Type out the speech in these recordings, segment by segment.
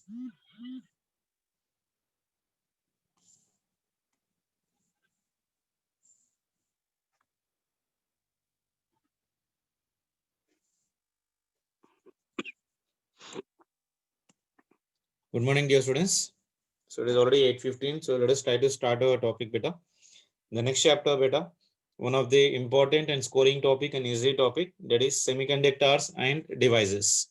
Good morning, dear students. So it is already 8:15. So let us try to start our topic, beta. The next chapter, beta, one of the important and scoring topic and easy topic, that is semiconductors and devices.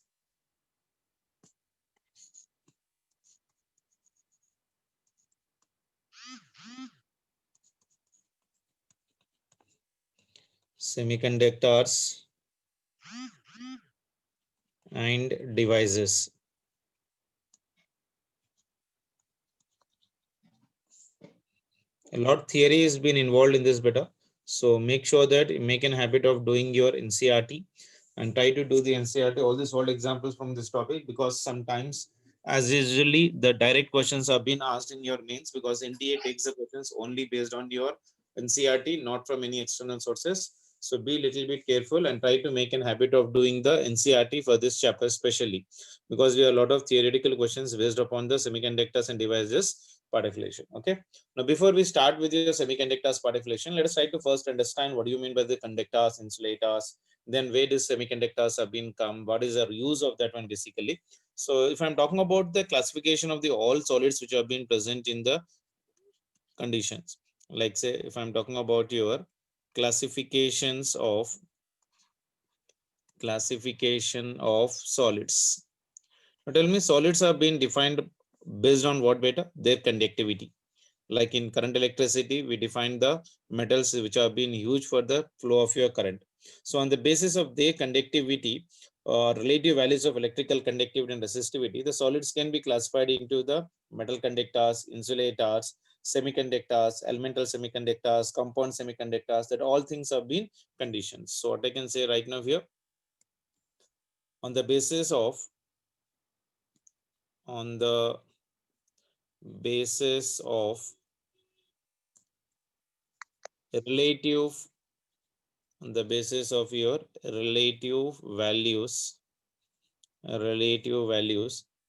Semiconductors and devices. A lot of theory has been involved in this, beta. So make sure that you make an habit of doing your NCRT and try to do the NCRT, all these old examples from this topic, because sometimes, as usually, the direct questions are being asked in your mains, because NTA takes the questions only based on your NCRT, not from any external sources. So be a little bit careful and try to make an habit of doing the NCRT for this chapter, especially because we have a lot of theoretical questions based upon the semiconductors and devices part affiliation. Okay. Now, before we start with your semiconductors part affiliation, let us try to first understand what do you mean by the conductors, insulators, then where does semiconductors have been come, what is the use of that one basically. So if I'm talking about the classification of the all solids which have been present in the conditions, like say if I'm talking about your classification of solids. Now tell me, solids have been defined based on what, beta? Their conductivity. Like in current electricity, we define the metals which have been used for the flow of your current. So on the basis of their conductivity or relative values of electrical conductivity and resistivity, the solids can be classified into the metal conductors, insulators, semiconductors, elemental semiconductors, compound semiconductors, that all things have been conditions. So what I can say right now here, on the basis of relative on the basis of your relative values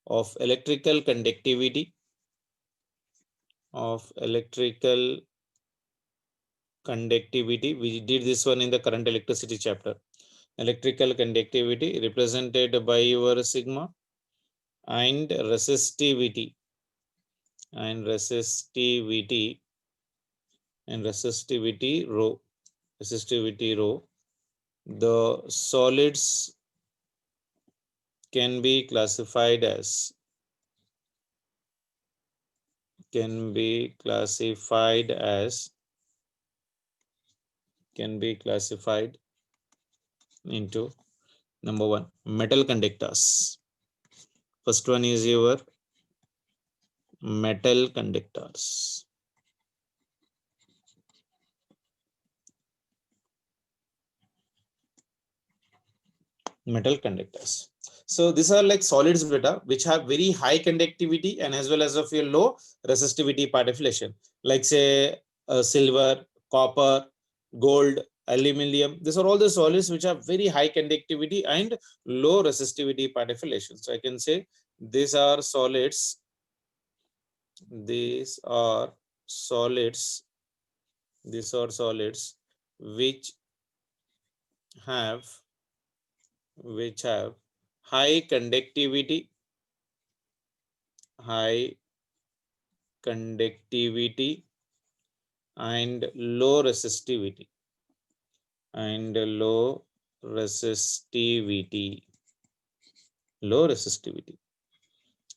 of electrical conductivity we did this one in the current electricity chapter. Electrical conductivity represented by your sigma and resistivity rho. The solids can be classified into number one, metal conductors. First one is your metal conductors. So these are like solids, beta, which have very high conductivity and as well as of your low resistivity part affiliation, like say silver, copper, gold, aluminum. These are all the solids which have very high conductivity and low resistivity part affiliation. So I can say these are solids which have high conductivity and low resistivity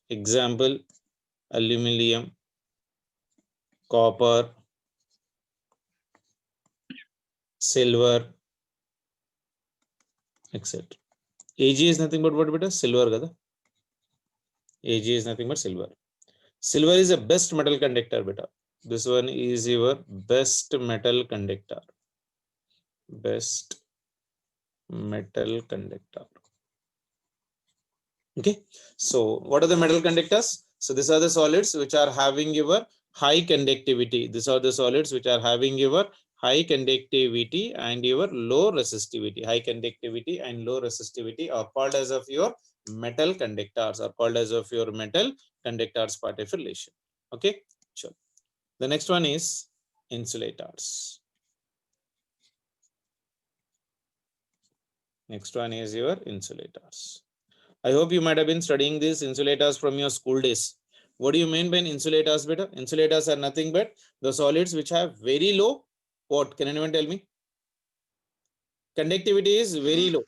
Example: aluminum, copper, silver, etc. Ag is nothing but what, beta? Silver kada. Ag is nothing but silver. Silver is the best metal conductor, beta. This one is your best metal conductor. Okay. So what are the metal conductors? So these are the solids which are having your high conductivity. These are the solids which are having your high conductivity and your low resistivity. High conductivity and low resistivity are called as of your metal conductors, are called as of your metal conductors part of relation. Okay, sure. The next one is insulators. Next one is your insulators. I hope you might have been studying these insulators from your school days. What do you mean by insulators, beta? Insulators are nothing but the solids which have very low, what? Can anyone tell me? Conductivity is very low,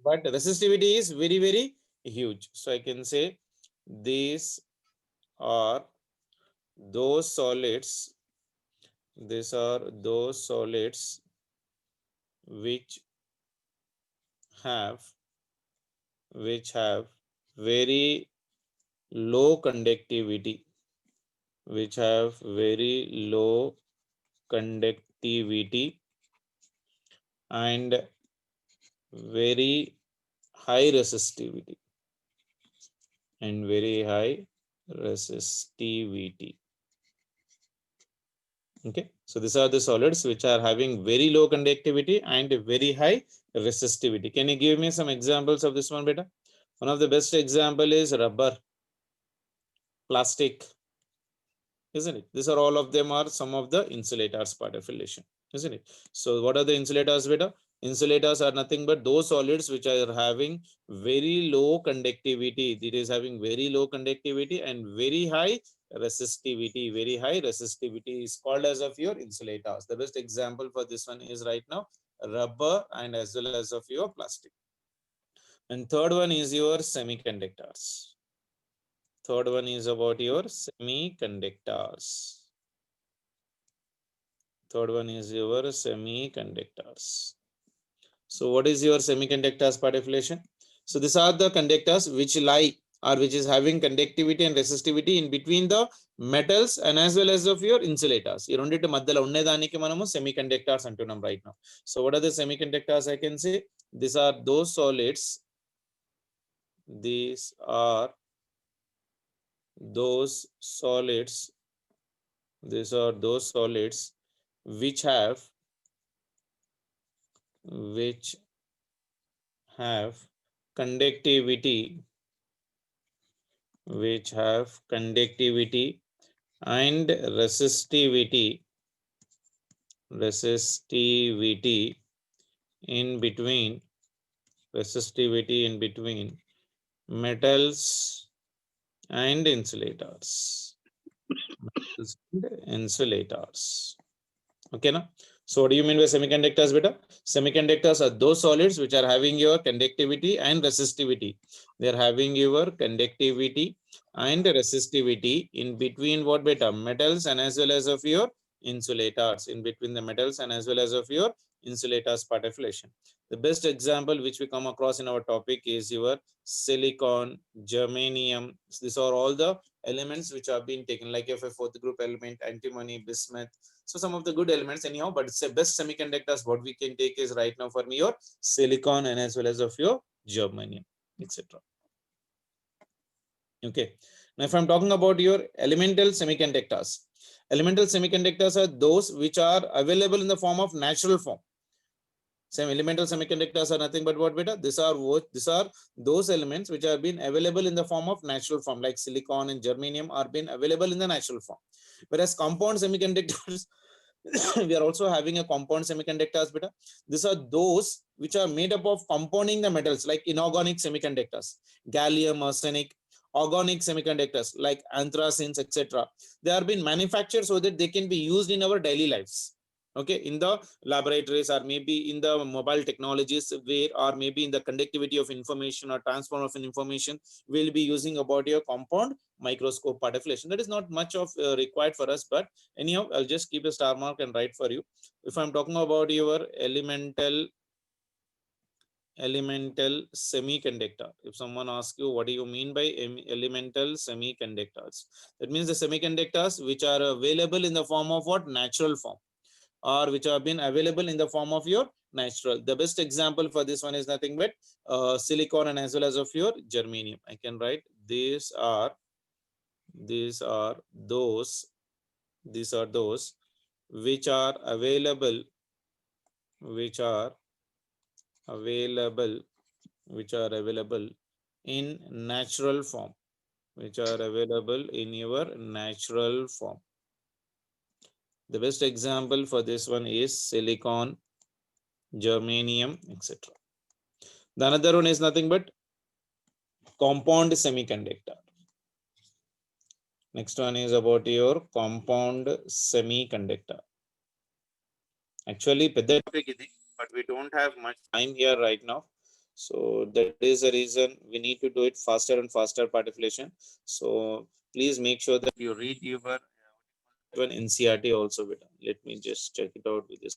but resistivity is very, very huge. So I can say these are those solids, these are those solids which have very low conductivity, which have very low conductivity and very high resistivity and very high resistivity. Okay, so these are the solids which are having very low conductivity and very high resistivity. Can you give me some examples of this one, beta? One of the best example is rubber, plastic, isn't it? These are all of them are some of the insulators part of relation, isn't it? So what are the insulators, beta? Insulators are nothing but those solids which are having very low conductivity. It is having very low conductivity and very high resistivity. Very high resistivity is called as of your insulators. The best example for this one is right now rubber and as well as of your plastic. And third one is your semiconductors. Third one is about your semiconductors. Third one is your semiconductors. So what is your semiconductors part of relation? So these are the conductors which lie or which is having conductivity and resistivity in between the metals and as well as of your insulators. ఈ రెండిటి మధ్యలో ఉండేదానికి మనము semiconductors అంటున్నాం right now. So what are the semiconductors? I can say these are those solids. These are those solids. These are those solids which have conductivity, which have conductivity and resistivity in between, resistivity in between metals and insulators. Metals and insulators. Okay, now. So what do you mean by semiconductors, beta? Semiconductors are those solids which are having your conductivity and resistivity. They are having your conductivity and resistivity in between what, beta? Metals and as well as of your insulators. In between the metals and as well as of your insulators part of relation. The best example which we come across in our topic is your silicon, germanium. These are all the elements which have been taken, like if a fourth group element, antimony, bismuth. So some of the good elements anyhow, but it's the best semiconductors what we can take is right now for me your silicon and as well as of your germanium, etc. Okay, now if I'm talking about your elemental semiconductors are those which are available in the form of natural form. Same elemental semiconductors are nothing but what, beta? These are those elements which have been available in the form of natural form, like silicon and germanium are been available in the natural form. Whereas compound semiconductors, we are also having a compound semiconductors, beta. These are those which are made up of compounding the metals, like inorganic semiconductors, gallium, arsenic, organic semiconductors like anthracene, etc. They are being manufactured so that they can be used in our daily lives. Okay, in the laboratories or maybe in the mobile technologies, where or maybe in the conductivity of information or transfer of information, we'll be using about your compound microscope part of relation. That is not much of required for us, but anyhow, I'll just keep a star mark and write for you. If I'm talking about your elemental semiconductor, if someone asks you what do you mean by elemental semiconductors, that means the semiconductors which are available in the form of what? Natural form, or which have been available in the form of your natural. The best example for this one is nothing but silicon and as well as of your germanium. I can write these are those which are available, which are available, which are available in natural form, which are available in your natural form. The best example for this one is silicon, germanium, etc. The another one is nothing but compound semiconductor. Next one is about your compound semiconductor. Actually, పెద్ద topic ఇది, but we don't have much time here right now. So that is the reason we need to do it faster and faster participation. So please make sure that you read your one NCERT also. Let me just check it out with this.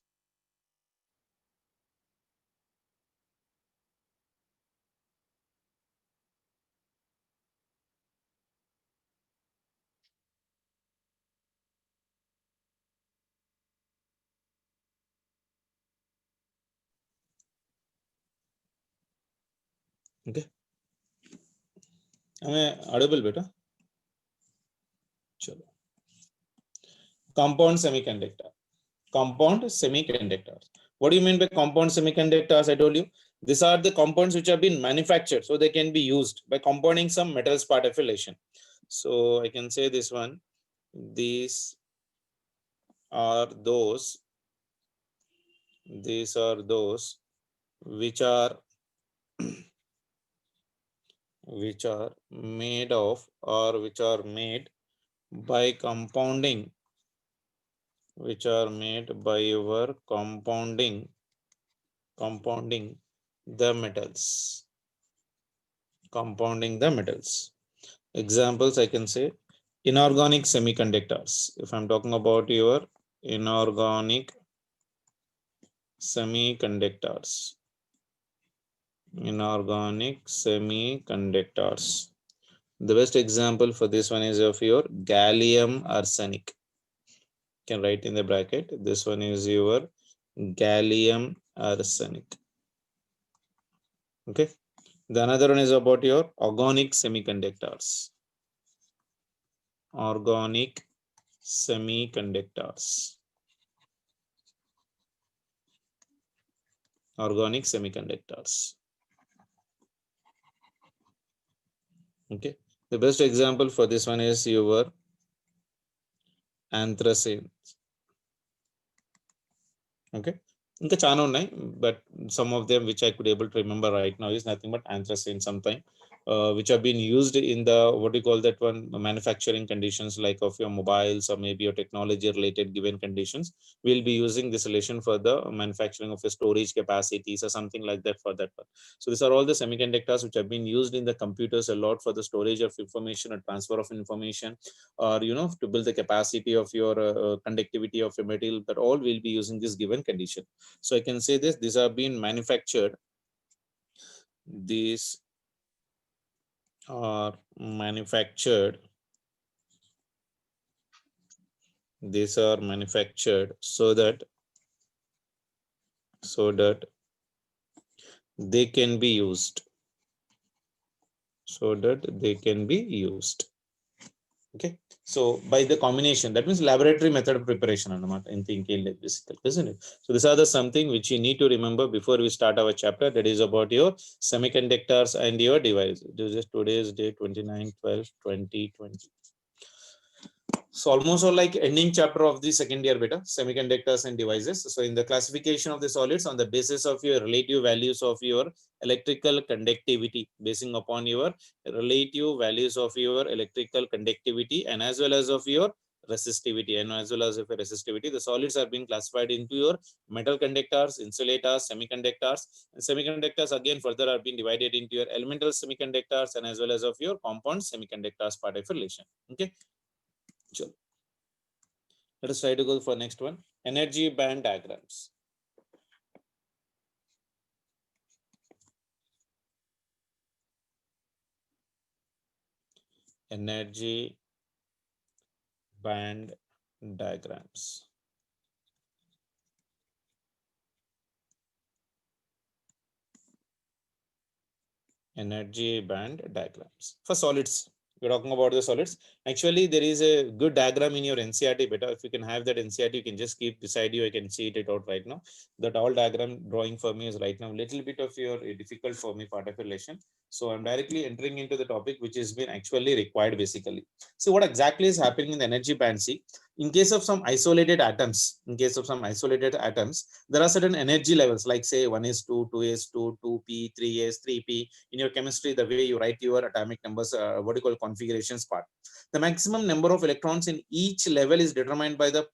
Okay. Am I audible, beta? Chalo. Compound semiconductor. Compound semiconductors. What do you mean by compound semiconductors? I told you these are the compounds which have been manufactured, so they can be used by compounding some metals part of relation. So I can say this one. These are those. These are those which are which are made of or which are made by compounding, which are made by your compounding the metals, compounding the metals. Examples I can say inorganic semiconductors. If I'm talking about your inorganic semiconductors, inorganic semiconductors. The best example for this one is of your gallium arsenic. You can write in the bracket. This one is your gallium arsenic. Okay. The another one is about your organic semiconductors. Organic semiconductors. Organic semiconductors. Okay. The best example for this one is your anthracene. Okay. ఇంకా చాలా ఉన్నాయి, but some of them which I could able to remember right now is nothing but anthracene sometime, which have been used in the what do you call that one, manufacturing conditions like of your mobiles or maybe your technology related given conditions. We'll be using this relation for the manufacturing of a storage capacities or something like that for that one. So these are all the semiconductors which have been used in the computers a lot for the storage of information or transfer of information, or to build the capacity of your conductivity of your material. That all will be using this given condition. So I can say this, these are being manufactured, these are manufactured, these are manufactured so that they can be used, so that they can be used. Okay. So by the combination, that means laboratory method of preparation in thinking like physical, isn't it? So these are the something which you need to remember before we start our chapter, that is about your semiconductors and your devices. This is today's date 29/12/2020. So almost all like ending chapter of the second year beta, semiconductors and devices. So in the classification of the solids on the basis of your relative values of your electrical conductivity, basing upon your relative values of your electrical conductivity and as well as of your resistivity, and as well as of your resistivity, the solids are being classified into your metal conductors, insulators, semiconductors. And semiconductors again further are being divided into your elemental semiconductors and as well as of your compound semiconductors part of relation. Okay. Sure. Let us try to go for next one. Energy band diagrams. Energy band diagrams. Energy band diagrams for solids. We're talking about the solids. Actually, there is a good diagram in your NCRT beta. If you can have that NCRT, you can just keep beside you. I can see it out right now. That all diagram drawing for me is right now little bit of your difficult for me part of relation. So I'm directly entering into the topic which has been actually required basically. So what exactly is happening in the energy band? See, in case of some isolated atoms, there are certain energy levels like say 1s2, 2s2, 2p, 3s, 3p. In your chemistry, the way you write your atomic numbers, what you call configurations part. The maximum number of electrons in each level is determined by the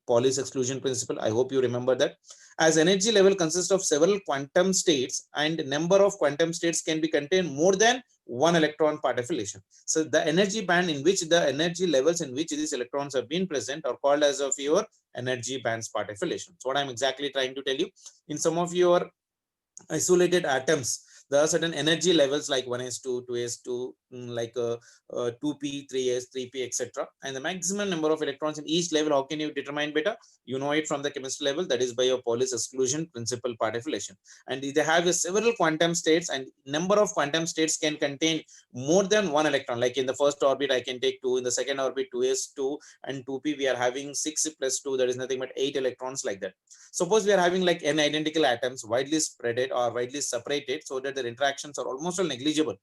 Pauli's exclusion principle. I hope you remember that. As energy level consists of several quantum states and number of quantum states can be contained more than one electron part affiliation. So the energy band in which the energy levels in which these electrons have been present are called as of your energy bands part affiliation. So what I'm exactly trying to tell you, in some of your isolated atoms, there are certain energy levels like 1s2, 2s2, like 2p, 3s, 3p, etc. And the maximum number of electrons in each level, how can you determine beta? You know it from the chemistry level, that is by your Pauli's exclusion principle part affiliation. And they have several quantum states, and number of quantum states can contain more than one electron. Like in the first orbit, I can take 2, in the second orbit, 2s2 and 2p, we are having 6 plus 2, that is nothing but 8 electrons like that. Suppose we are having like n identical atoms widely spreaded or widely separated so that their interactions are almost all negligible.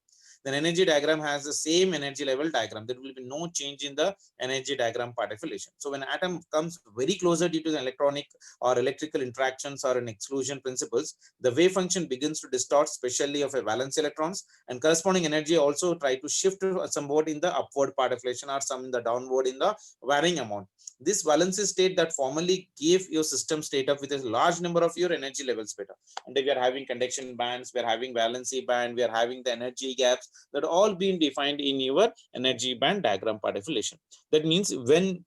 Then energy diagram has the same energy level diagram. There will be no change in the energy diagram part affiliation. So when atom comes very closer due to the electronic or electrical interactions or an exclusion principles, the wave function begins to distort, especially of a valence electrons, and corresponding energy also try to shift somewhat in the upward part affiliation or some in the downward in the varying amount. This valency state that formerly gave your system state up with a large number of your energy levels beta. And if we are having conduction bands, we are having valency band, we are having the energy gaps, that all being defined in your energy band diagram part affiliation. That means when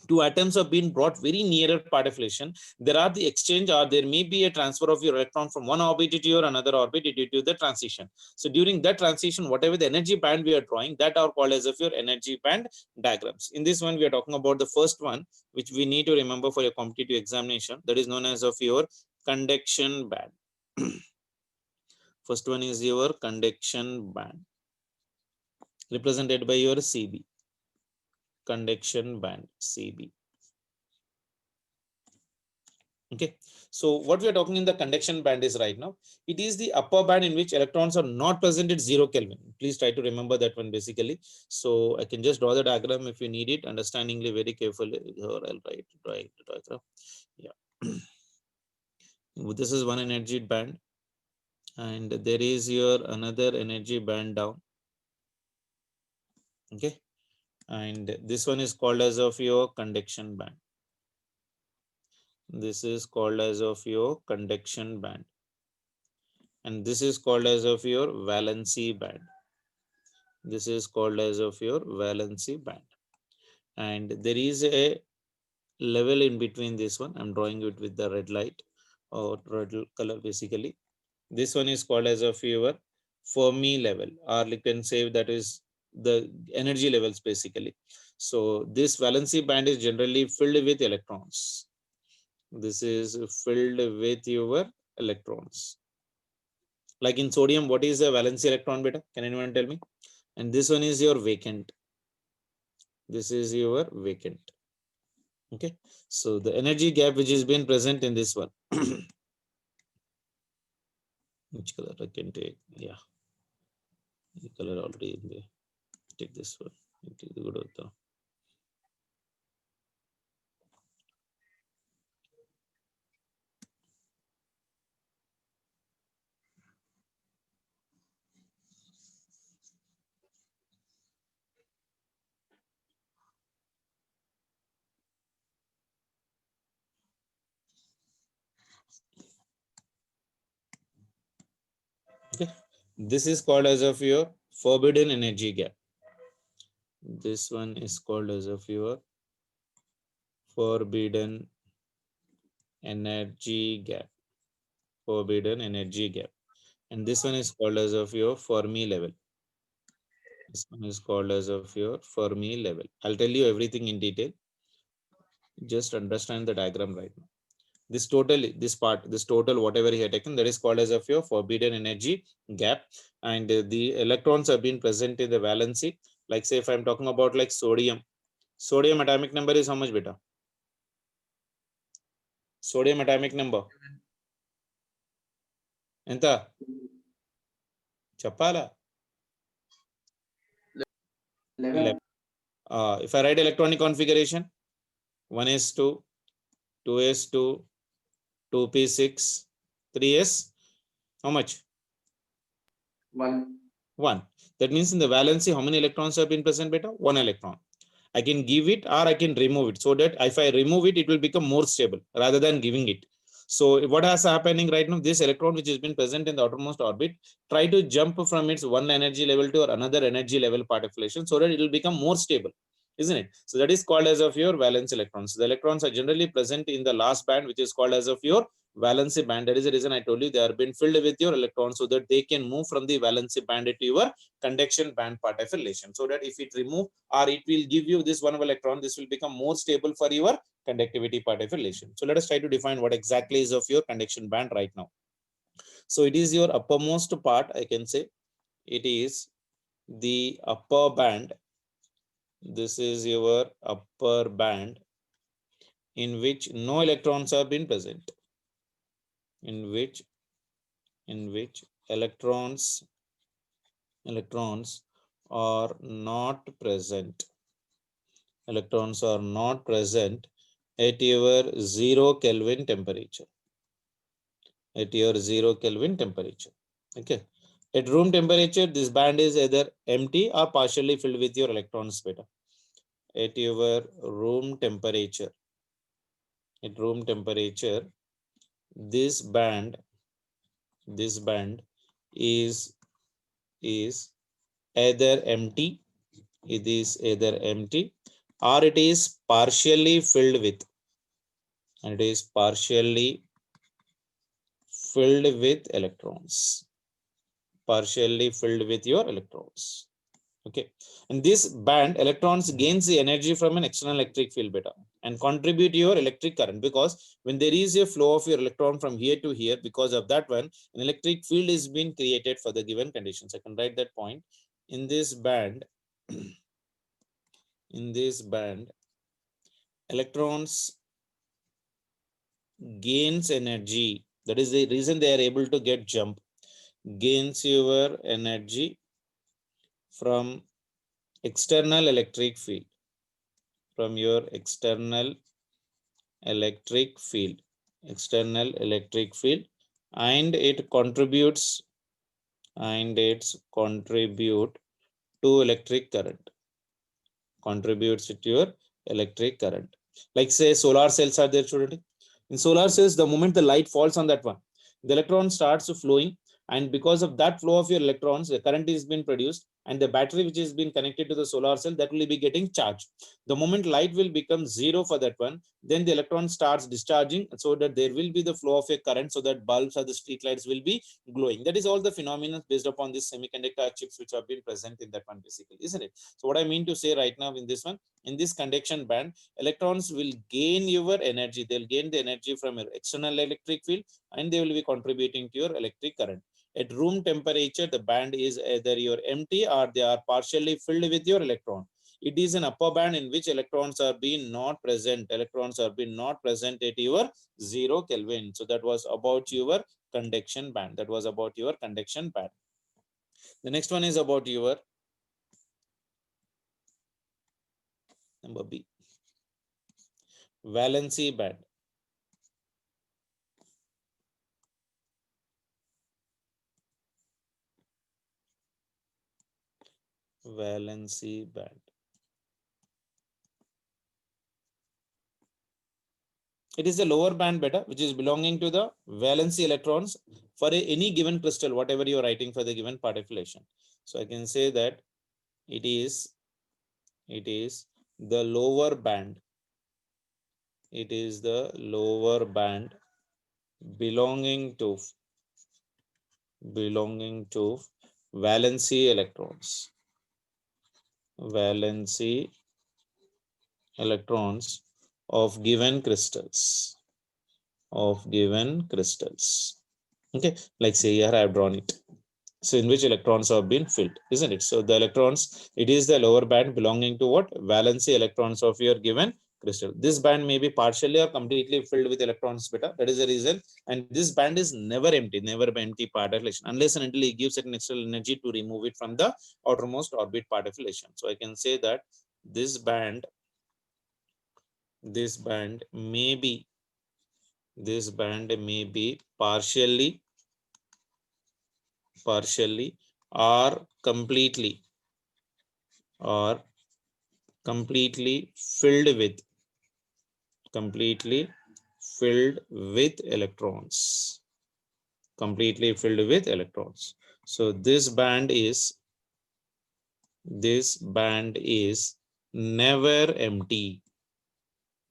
two atoms have been brought very nearer part affiliation, there are the exchange or there may be a transfer of your electron from one orbit to your another orbit due to the transition. So during that transition, whatever the energy band we are drawing, that are called as of your energy band diagrams. In this one, we are talking about the first one, which we need to remember for your competitive examination, that is known as of your conduction band. First one is your conduction band, represented by your CB. Conduction band, CB. Okay, so what we are talking in the conduction band is right now, it is the upper band in which electrons are not present at 0 Kelvin. Please try to remember that one basically. So I can just draw the diagram if you need it, understandingly very carefully. Here I'll write the diagram. Yeah. This is one energy band, and there is your another energy band down. Okay, and this one is called as of your conduction band. This is called as of your conduction band, and this is called as of your valency band. This is called as of your valency band, and there is a level in between this one. I'm drawing it with the red light or red color basically. This one is called as of your Fermi level, or you can say that is the energy levels basically. So this valency band is generally filled with electrons. This is filled with your electrons. Like in sodium, what is the valency electron beta? Can anyone tell me? And this one is your vacant. This is your vacant. Okay, so the energy gap which has been present in this one. Which color I can take? Yeah, the color already in there. Take this one. Take the good one. Okay, this is called as of your forbidden energy gap. This one is called as of your forbidden energy gap. Forbidden energy gap. And this one is called as of your Fermi level. This one is called as of your Fermi level. I'll tell you everything in detail. Just understand the diagram right now. This total, whatever he had taken, that is called as of your forbidden energy gap. And the electrons have been present in the valency. Like say if I'm talking about like sodium atomic number is how much beta? Sodium atomic number ఎంత చెప్పాలా? 11. If I write electronic configuration 1s2 2s2 2p6 3s, how much? 1. That means in the valency how many electrons have been present beta? 1 electron. I can give it or I can remove it, so that if I remove it, it will become more stable rather than giving it. So what is happening right now, this electron which has been present in the outermost orbit try to jump from its one energy level to another energy level particulation, so that it will become more stable, isn't it? So that is called as of your valence electrons. The electrons are generally present in the last band, which is called as of your valency band. That is the reason I told you they are been filled with your electrons, so that they can move from the valency band to your conduction band particulation. So that if it remove or it will give you this one electron, this will become more stable for your conductivity particulation. So let us try to define what exactly is of your conduction band right now. So it is your uppermost part, I can say it is the upper band. This is your upper band in which no electrons have been present, in which electrons are not present. Electrons are not present at your 0 Kelvin temperature. At your 0 Kelvin temperature. Okay. At room temperature, this band is either empty or partially filled with your electrons beta. At your room temperature, this band is either empty. It is either empty or it is partially filled with. And it is partially filled with electrons. Partially filled with your electrons. Okay. In this band, electrons gains the energy from an external electric field beta and contribute to your electric current, because when there is a flow of your electron from here to here, because of that one, an electric field is being created for the given conditions. I can write that point. In this band, electrons gains energy. That is the reason they are able to get jump. Gains your energy from external electric field. From your external electric field, and it contributes to electric current. Contributes to your electric current. Like say solar cells are there, student. In solar cells, the moment the light falls on that one, the electron starts flowing, and because of that flow of your electrons, the current is being produced, and the battery which is being connected to the solar cell, that will be getting charged. The moment light will become zero for that one, then the electron starts discharging, so that there will be the flow of a current, so that bulbs or the street lights will be glowing. That is all the phenomena based upon these semiconductor chips which have been present in that one, basically, isn't it? So what I mean to say right now in this one, in this conduction band, electrons will gain your energy. They'll gain the energy from your external electric field, and they will be contributing to your electric current. At room temperature, the band is either your empty or they are partially filled with your electron. It is an upper band in which electrons are being not present. Electrons are being not present at your 0 Kelvin. So that was about your conduction band. The next one is about your number B, valency band. Valency band. It is the lower band beta, which is belonging to the valency electrons for any given crystal, whatever you are writing for the given particulation. So I can say that it is the lower band. It is the lower band belonging to valency electrons. Valency electrons of given crystals. Okay, like say here I have drawn it. So in which electrons have been filled, isn't it? So the electrons, it is the lower band belonging to what? Valency electrons of your given crystal. This band may be partially or completely filled with electrons beta. That is the reason. And this band is never empty, never empty particle, unless and until it gives certain external energy to remove it from the outermost orbit particle. So I can say that this band may be partially or completely filled with electrons. So this band is never empty.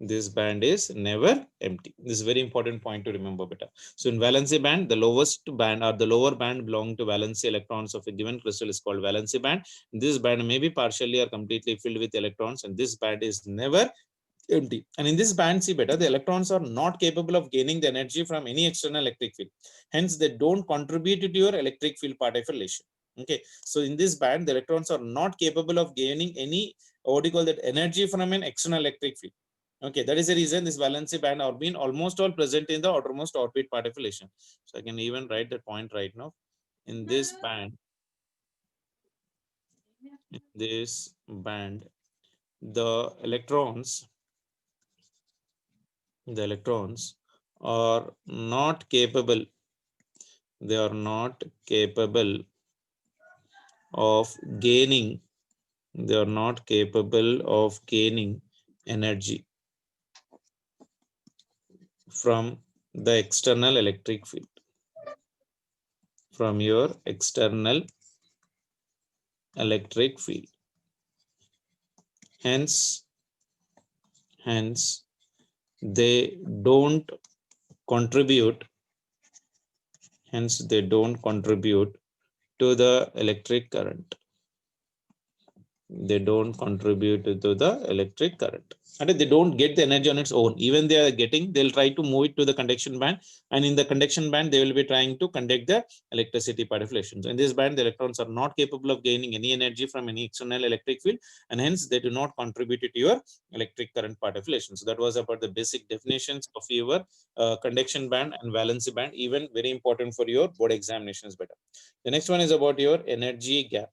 This band is never empty. This is very important point to remember better. So in valency band, the lowest band or the lower band belonging to valency electrons of a given crystal is called valency band. This band may be partially or completely filled with electrons, and this band is never empty. And in this band, see better, the electrons are not capable of gaining the energy from any external electric field. Hence, they don't contribute to your electric field particulation. Okay, so in this band, the electrons are not capable of gaining any, what do you call that, energy from an external electric field. Okay, that is the reason this valency band are being almost all present in the outermost orbit particulation. So I can even write that point right now. In this band, the electrons are not capable of gaining energy from the external electric field, from your external electric field. Hence they don't contribute to the electric current. And they don't get the energy on its own. Even they are getting, they'll try to move it to the conduction band, and in the conduction band they will be trying to conduct the electricity particulation. So in this band, the electrons are not capable of gaining any energy from any external electric field, and hence they do not contribute to your electric current particulation. So that was about the basic definitions of your conduction band and valency band, even very important for your board examinations better. The next one is about your energy gap.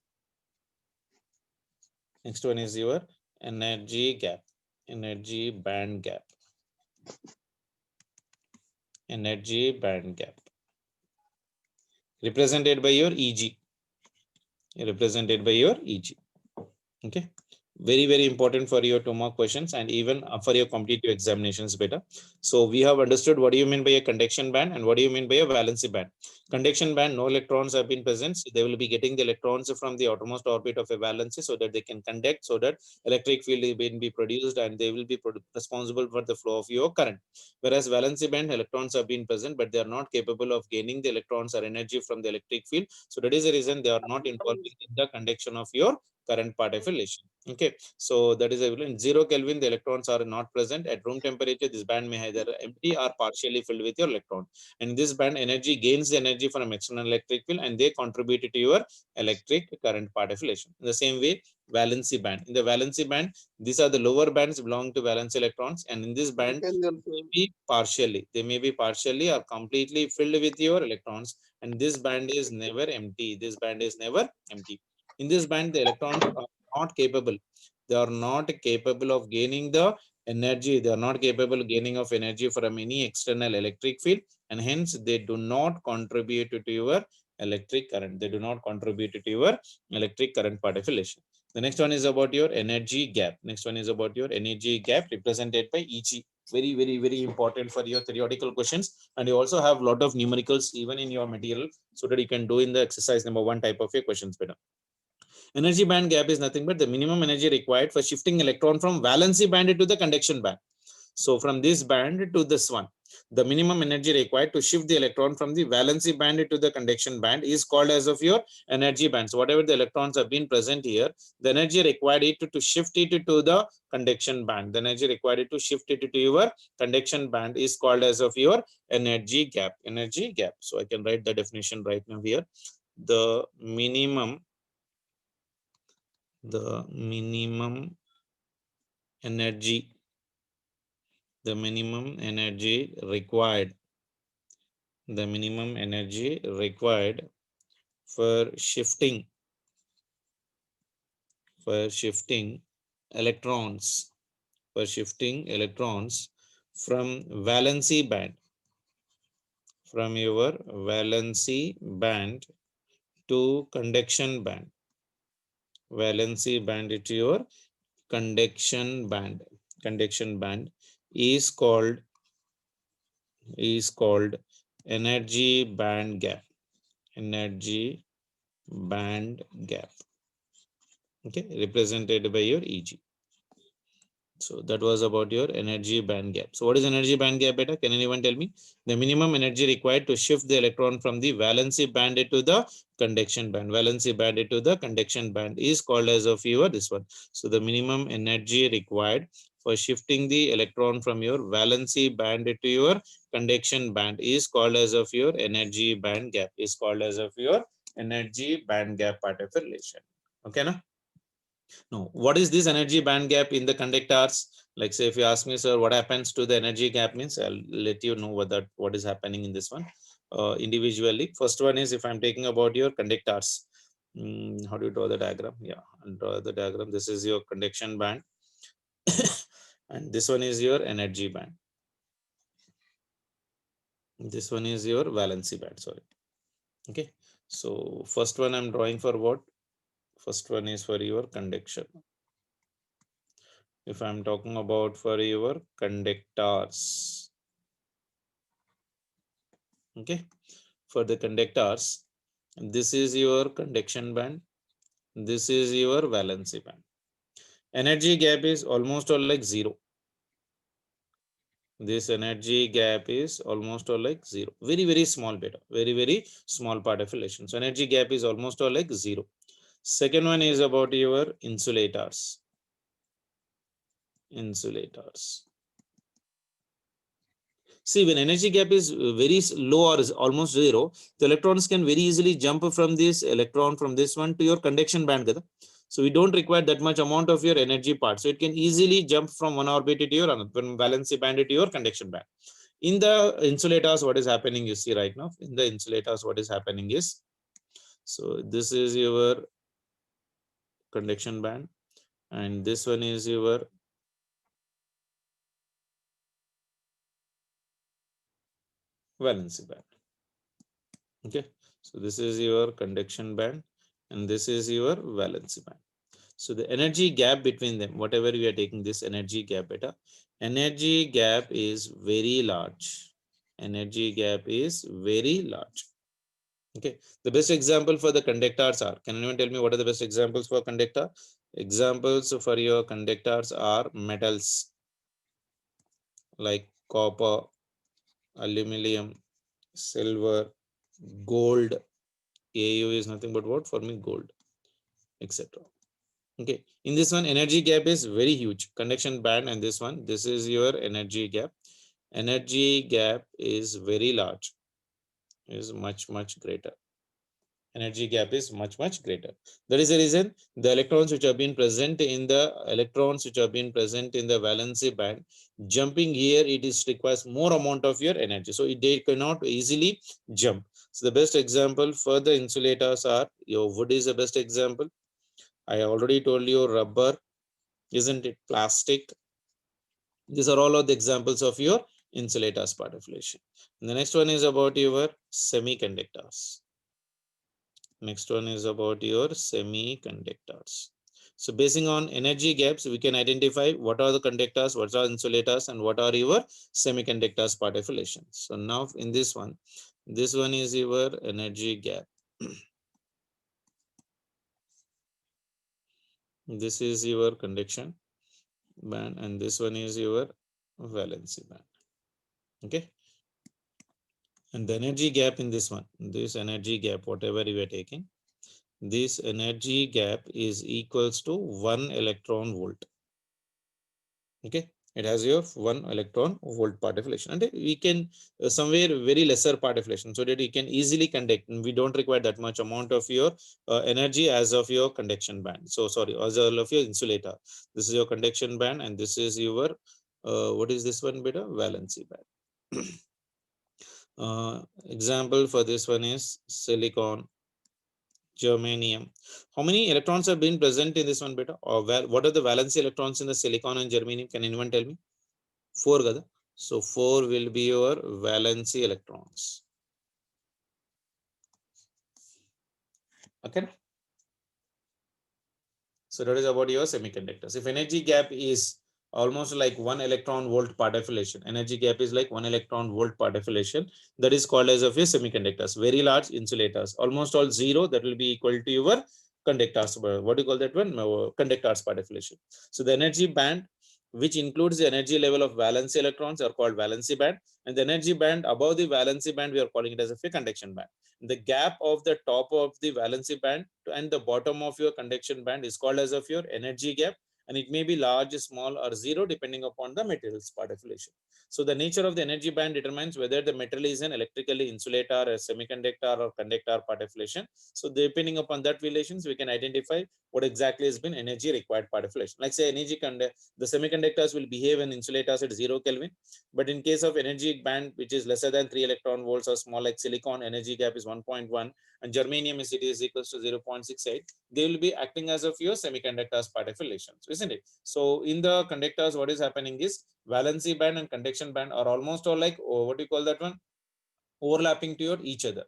Next one is your energy band gap. Energy band gap represented by your EG. Okay, very important for your 2 mark questions, and even for your competitive examinations better. So we have understood what do you mean by a conduction band and what do you mean by a valency band. Conduction band, no electrons have been present, so they will be getting the electrons from the outermost orbit of a valency so that they can conduct, so that electric field will be produced and they will be responsible for the flow of your current. Whereas valency band, electrons have been present but they are not capable of gaining the electrons or energy from the electric field, so that is the reason they are not involved in the conduction of your current particulation. Okay, so that is in 0 Kelvin, the electrons are not present. At room temperature, this band may either empty or partially filled with your electron. And this band energy gains the energy from external electric field, and they contribute to your electric current particulation. In the same way, valency band. In the valency band, these are the lower bands belong to valence electrons, and in this band, they may be partially or completely filled with your electrons, and this band is never empty. In this band, the electrons are not capable. They are not capable of gaining the energy. They are not capable of gaining of energy from any external electric field, and hence they do not contribute to your electric current. They do not contribute to your electric current particulation. The next one is about your energy gap. Represented by EG. Very important for your theoretical questions, and you also have a lot of numericals even in your material, so that you can do in the exercise number 1 type of your questions better. Energy band gap is nothing but the minimum energy required for shifting electron from valency band to the conduction band. So from this band to this one, the minimum energy required to shift the electron from the valency band to the conduction band is called as of your energy band. So whatever the electrons have been present here, the energy required to shift it to the conduction band. The energy required to shift it to your conduction band is called as of your energy gap. So I can write the definition right now here. the minimum energy, the minimum energy required, the minimum energy required for shifting electrons, from valency band, from your valency band to conduction band, valency band to your conduction band. Conduction band is called energy band gap. Energy band gap. Okay, represented by your Eg. So that was about your energy band gap. So what is energy band gap, beta? Can anyone tell me? The minimum energy required to shift the electron from the valency band to the conduction band. Valency band to the conduction band is called as of your this one. So the minimum energy required for shifting the electron from your valency band to your conduction band is called as of your energy band gap. Is called as of your energy band gap part of the relation. Okay, na? No, what is this energy band gap in the conductors? Like say if you ask me, sir, what happens to the energy gap means, I'll let you know what is happening in this one individually. First one is if I'm taking about your conductors. How do you draw the diagram? Yeah, I'll draw the diagram. This is your conduction band and this one is your energy band. This one is your valency band, sorry. Okay, so first one I'm drawing for what? First one is for your conduction. If I'm talking about for your conductors, okay, for the conductors, this is your conduction band, this is your valency band. Energy gap is almost all like zero. This energy gap is almost all like zero. Very small beta, very small part of relation. So energy gap is almost all like zero. Second one is about your insulators. See, when energy gap is very low or is almost zero, the electrons can very easily jump from this electron from this one to your conduction band. So we don't require that much amount of your energy part. So it can easily jump from one orbit to your another, from valency band to your conduction band. In the insulators, what is happening, you see right now, in the insulators, what is happening is, so this is your conduction band and this one is your valency band. Okay, so this is your conduction band and this is your valency band. So the energy gap between them, whatever we are taking this energy gap beta, energy gap is very large. Energy gap is very large. Okay, the best example for the conductors are, can anyone tell me what are the best examples for conductor? Examples for your conductors are metals like copper, aluminum, silver, gold. AU is nothing but what for me? Gold, etc. Okay, in this one energy gap is very huge, conduction band, and this one, this is your energy gap. Energy gap is very large, is much greater. Energy gap is much greater. That is the reason the electrons which have been present in the valency band, jumping here, it is requires more amount of your energy, so they cannot easily jump. So the best example for the insulators are your wood is the best example. I already told you rubber, isn't it? Plastic. These are all of the examples of your insulators part of relation. And the next one is about your semiconductors. Next one is about your semiconductors. So basing on energy gaps, we can identify what are the conductors, what are insulators, and what are your semiconductors part of relation. So now in this one is your energy gap. This is your conduction band and this one is your valency band. Okay, and the energy gap in this one, this energy gap, whatever you are taking, this energy gap is equals to 1 electron volt. Okay, It has your 1 electron volt part deflection, and we can somewhere very lesser part deflection, so that you can easily conduct, and we don't require that much amount of your energy as of your conduction band. So sorry, as of your insulator. This is your conduction band, and this is your what is this one beta? Valency band. Example for this one is silicon, germanium. How many electrons have been present in this one beta? Or what are the valency electrons in the silicon and germanium? Can anyone tell me? 4 kada. So 4 will be your valency electrons. Okay. So that is about your semiconductors. If energy gap is almost like 1 electron volt part deflection, energy gap is like 1 electron volt part deflection, that is called as of your semiconductors. Very large insulators, almost all 0, that will be equal to your conductors. What do you call that one? Conductors part deflection. So the energy band, which includes the energy level of valency electrons, are called valency band, and the energy band above the valency band, we are calling it as a conduction band. The gap of the top of the valency band and the bottom of your conduction band is called as of your energy gap, and it may be large, small, or 0 depending upon the material's part deflection. So the nature of the energy band determines whether the material is an electrically insulator, a semiconductor, or conductor part deflection. So depending upon that relations, we can identify what exactly has been energy required part deflection. Like say the semiconductors will behave in insulators at 0 Kelvin, but in case of energy band which is lesser than 3 electron volts or small like silicon, energy gap is 1.1, and germanium is equals to 0.68, they will be acting as of your semiconductors part deflections, isn't it? So in the conductors, what is happening is valency band and conduction band are almost all like, what do you call that one, overlapping to your each other,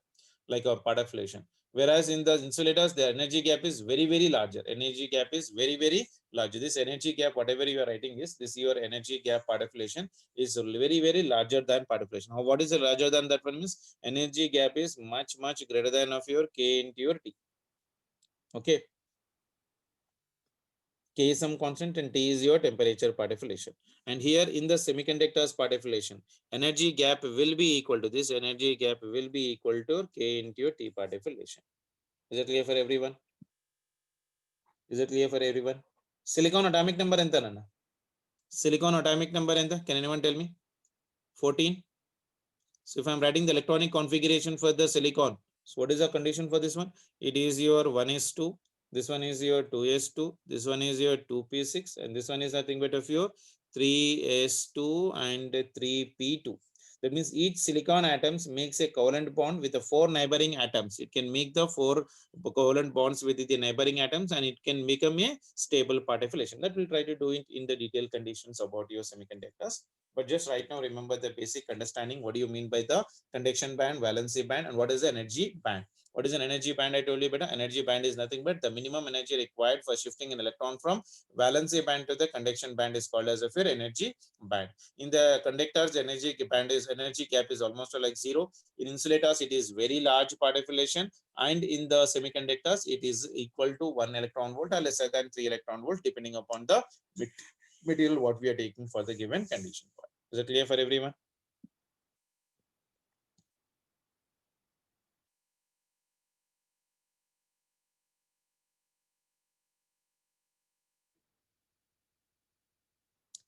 like a part deflection. Whereas in the insulators, the energy gap is very larger. Energy gap is very large. This energy gap, whatever you are writing is, this your energy gap part deflection is very larger than part deflection. Now, what is the larger than that one means? Energy gap is much greater than of your K into your T. Okay. K is some constant and T is your temperature part deflection. And here in the semiconductors part deflection, energy gap will be equal to this. Energy gap will be equal to K into your T part deflection. Is it clear for everyone? Is it clear for everyone? Silicon atomic number enta nanna? Silicon atomic number enta? Can anyone tell me? 14. So if I'm writing the electronic configuration for the silicon, so what is the condition for this one? It is your 1s2. This one is your 2s2. This one is your 2p6, and this one is nothing but of your 3s2 and 3p2. That means each silicon atoms makes a covalent bond with the 4 neighboring atoms. It can make the 4 covalent bonds with the neighboring atoms, and it can become a stable part deflection. That we'll try to do it in the detailed conditions about your semiconductors. But just right now, remember the basic understanding. What do you mean by the conduction band, valency band, and what is the energy band? What is an energy band? I told you better. Energy band is nothing but the minimum energy required for shifting an electron from valency band to the conduction band is called as your energy band. In the conductors, the energy gap is almost like 0. In insulators, it is very large part deflection, and in the semiconductors, it is equal to 1 electron volt or lesser than 3 electron volt, depending upon the material what we are taking for the given condition. Is it clear for everyone?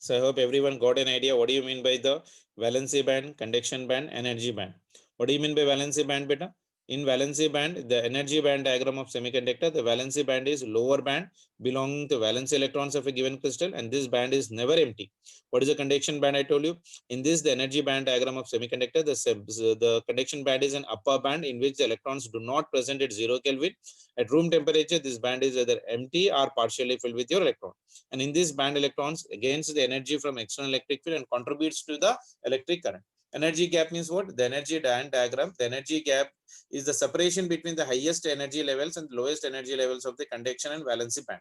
So I hope everyone got an idea. What do you mean by the valency band, conduction band, energy band? What do you mean by valency band, beta? In valency band, the energy band diagram of semiconductor, the valency band is lower band belonging to valence electrons of a given crystal, and this band is never empty. What is the conduction band? I told you. In this, the energy band diagram of semiconductor, the conduction band is an upper band in which the electrons do not present at 0 Kelvin. At room temperature, this band is either empty or partially filled with your electron. And in this band, electrons gains the energy from external electric field and contributes to the electric current. Energy gap means what? The energy diagram. The energy gap is the separation between the highest energy levels and lowest energy levels of the conduction and valency band.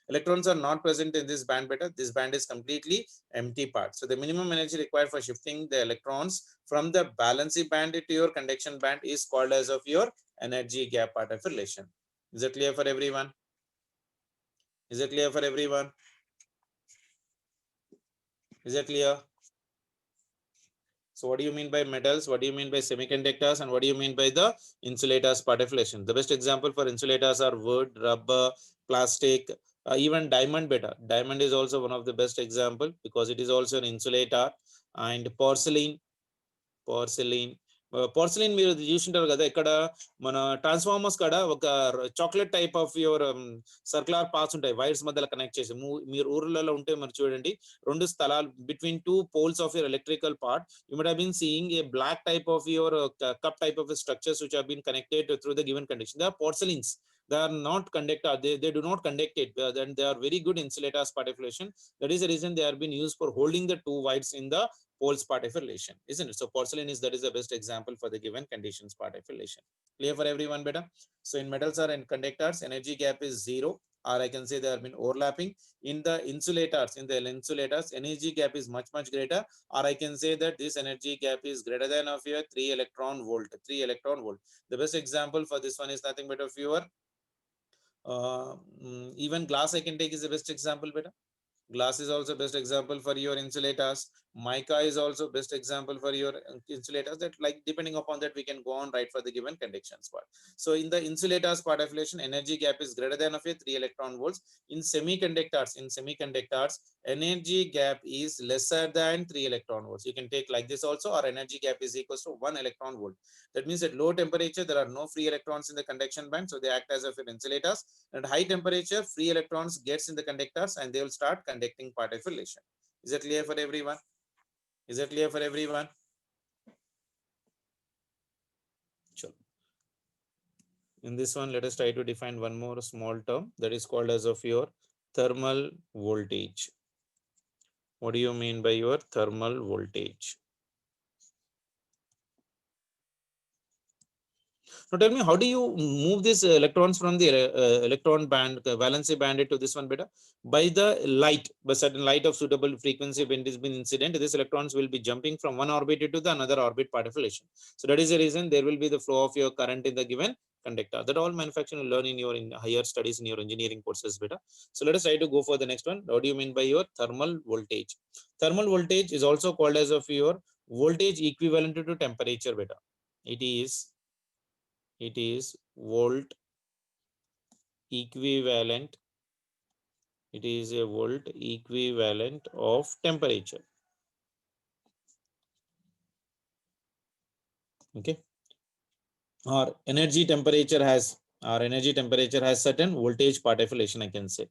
Electrons are not present in this band beta. This band is completely empty part. So the minimum energy required for shifting the electrons from the valency band to your conduction band is called as of your energy gap part of relation. Is it clear for everyone? Is it clear for everyone? Is it clear? So what do you mean by metals? What do you mean by semiconductors? And what do you mean by the insulators part deflection? The best example for insulators are wood, rubber, plastic, Even diamond beta. Diamond is also one of the best example because it is also an insulator. And porcelain porcelain మీరు చూసింటారు కదా ఇక్కడ మన transformers కాడ ఒక chocolate type of your circular parts ఉంటాయి wires మధ్యలో connect చేసి మీరు ఊర్లలో ఉంటే మరి చూడండి రెండు స్థలాలు between two poles of your electrical part you might have been seeing a black type of your cup type of structures which have been connected through the given condition. They are porcelains. They are not conductor. They do not conduct it. Then they are very good insulators particulation. That is the reason they are being used for holding the two wires in the poles part of relation, isn't it? So porcelain is that is the best example for the given conditions part of relation. Clear for everyone, beta? So in metals or in conductors, energy gap is zero, or I can say they have been overlapping. In the insulators, energy gap is much greater, or I can say that this energy gap is greater than of your 3 electron volt. The best example for this one is nothing but of your even glass I can take is the best example, beta. Glass is also best example for your insulators. Mica is also best example for your insulators. That, like, depending upon that we can go on right for the given conductions part. So in the insulators part of relation, energy gap is greater than of a 3 electron volts. In semiconductors, energy gap is lesser than 3 electron volts. You can take like this also, or energy gap is equals to 1 electron volt. That means at low temperature there are no free electrons in the conduction band, so they act as of insulators. At high temperature, free electrons gets in the conductors and they will start conducting part of relation. Is that clear for everyone? Is that clear for everyone? Sure. In this one, let us try to define one more small term that is called as of your thermal voltage. What do you mean by your thermal voltage? Now tell me, how do you move these electrons from the electron band, valency band to this one, beta? By the light, by certain light of suitable frequency when it has been incident, these electrons will be jumping from one orbit to the another orbit part of relation. So that is the reason there will be the flow of your current in the given conductor. That all manufacturing will learn in your higher studies in your engineering courses, beta. So let us try to go for the next one. What do you mean by your thermal voltage? Thermal voltage is also called as of your voltage equivalent to temperature, beta. It is volt equivalent. It is a volt equivalent of temperature. Okay. Our energy temperature has certain voltage part of relation, I can say.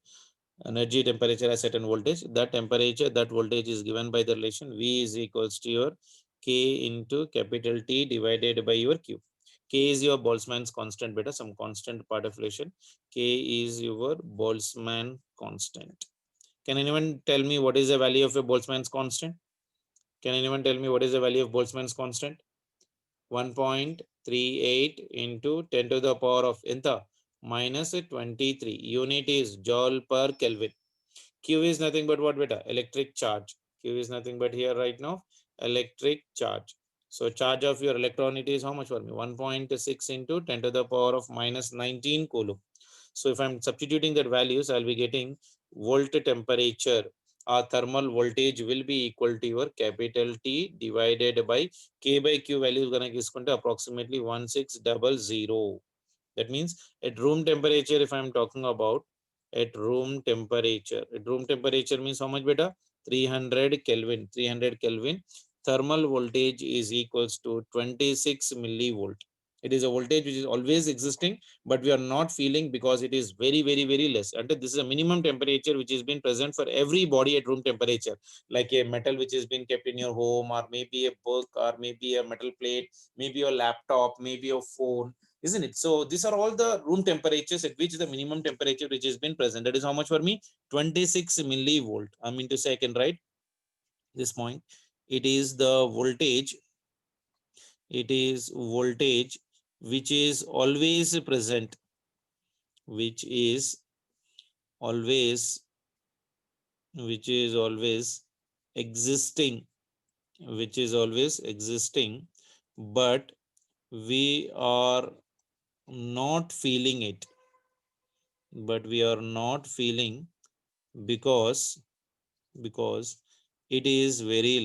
Energy temperature has certain voltage. That voltage is given by the relation V is equals to your K into capital T divided by your Q. K is your Boltzmann's constant, beta, some constant part of relation. K is your Boltzmann constant. Can anyone tell me what is the value of a Boltzmann's constant? Can anyone tell me what is the value of Boltzmann's constant? 1.38 into 10 to the power of enter minus 23. Unit is joule per Kelvin. Q is nothing but what, beta? Electric charge. Q is nothing but here right now electric charge. So charge of your electron, it is how much for me? 1.6 into 10 to the power of minus 19 coulomb. So if I'm substituting that values, I'll be getting volt temperature. Our thermal voltage will be equal to your capital T divided by K by Q value is going to approximately 1600. That means at room temperature, if I'm talking about at room temperature means how much, beta? 300 Kelvin. Thermal voltage is equals to 26 millivolt. It is a voltage which is always existing, but we are not feeling because it is very less. And this is a minimum temperature which has been present for every body at room temperature, like a metal which has been kept in your home, or maybe a book, or maybe a metal plate, maybe your laptop, maybe your phone, isn't it? So these are all the room temperatures at which the minimum temperature which has been present. That is how much for me? 26 millivolt. I mean to say, I can write this point. It is the voltage. It is voltage which is always present, which is always existing, but we are not feeling it, because it is very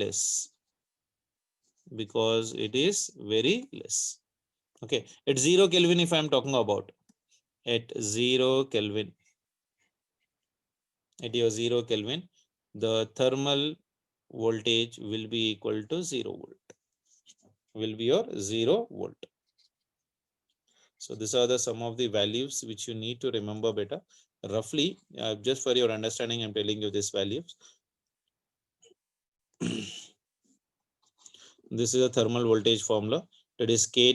less, okay. At 0 Kelvin, if I am talking about at 0 Kelvin, at your 0 Kelvin, the thermal voltage will be equal to 0 volt, will be your 0 volt. So these are the some of the values which you need to remember better. Roughly, just for your understanding, I'm telling you these values. This is a thermal voltage formula. That is K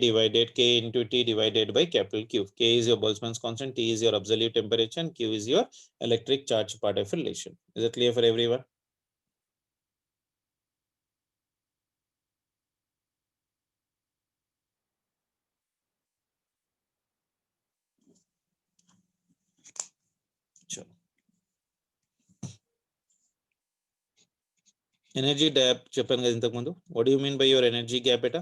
into T divided by capital Q. K is your Boltzmann's constant, T is your absolute temperature, and Q is your electric charge part of relation. Is it clear for everyone? Sure. Energy gap చెప్పాను కదా ఇంతకు ముందు. What do you mean by your energy gap beta?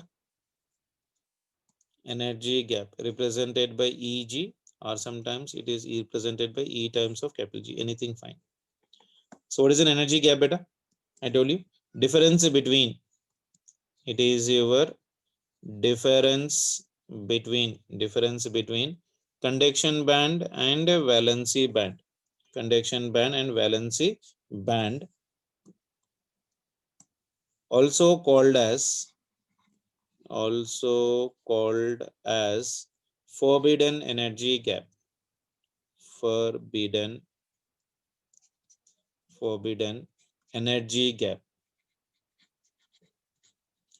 Energy gap represented by Eg, or sometimes it is represented by E times of capital G, anything fine. So what is an energy gap beta? I told you, difference between, it is your difference between conduction band and valency band. Conduction band and valency band, also called as forbidden energy gap. Forbidden energy gap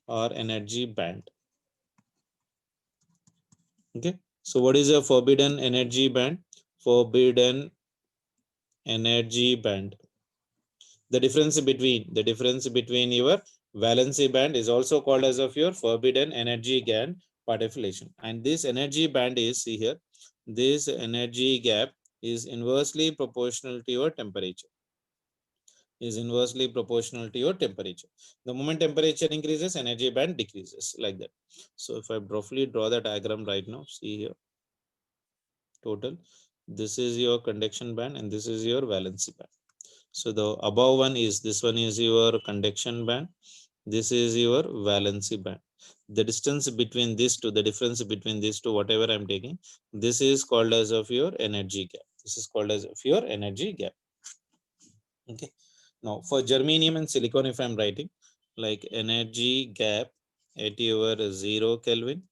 or energy band. Okay, so what is a forbidden energy band? Forbidden energy band, the difference between your valency band is also called as of your forbidden energy gap partition. And this energy band is, see here, this energy gap is inversely proportional to your temperature. The moment temperature increases, energy band decreases, like that. So if I roughly draw the diagram right now, see here, total, this is your conduction band and this is your valency band. So the above one is, this one is your conduction band, this is your valency band. The distance between these two, the difference between these two, whatever I'm taking, this is called as of your energy gap. This is called as of your energy gap. Okay. Now for germanium and silicon, if I'm writing like energy gap at your 0 Kelvin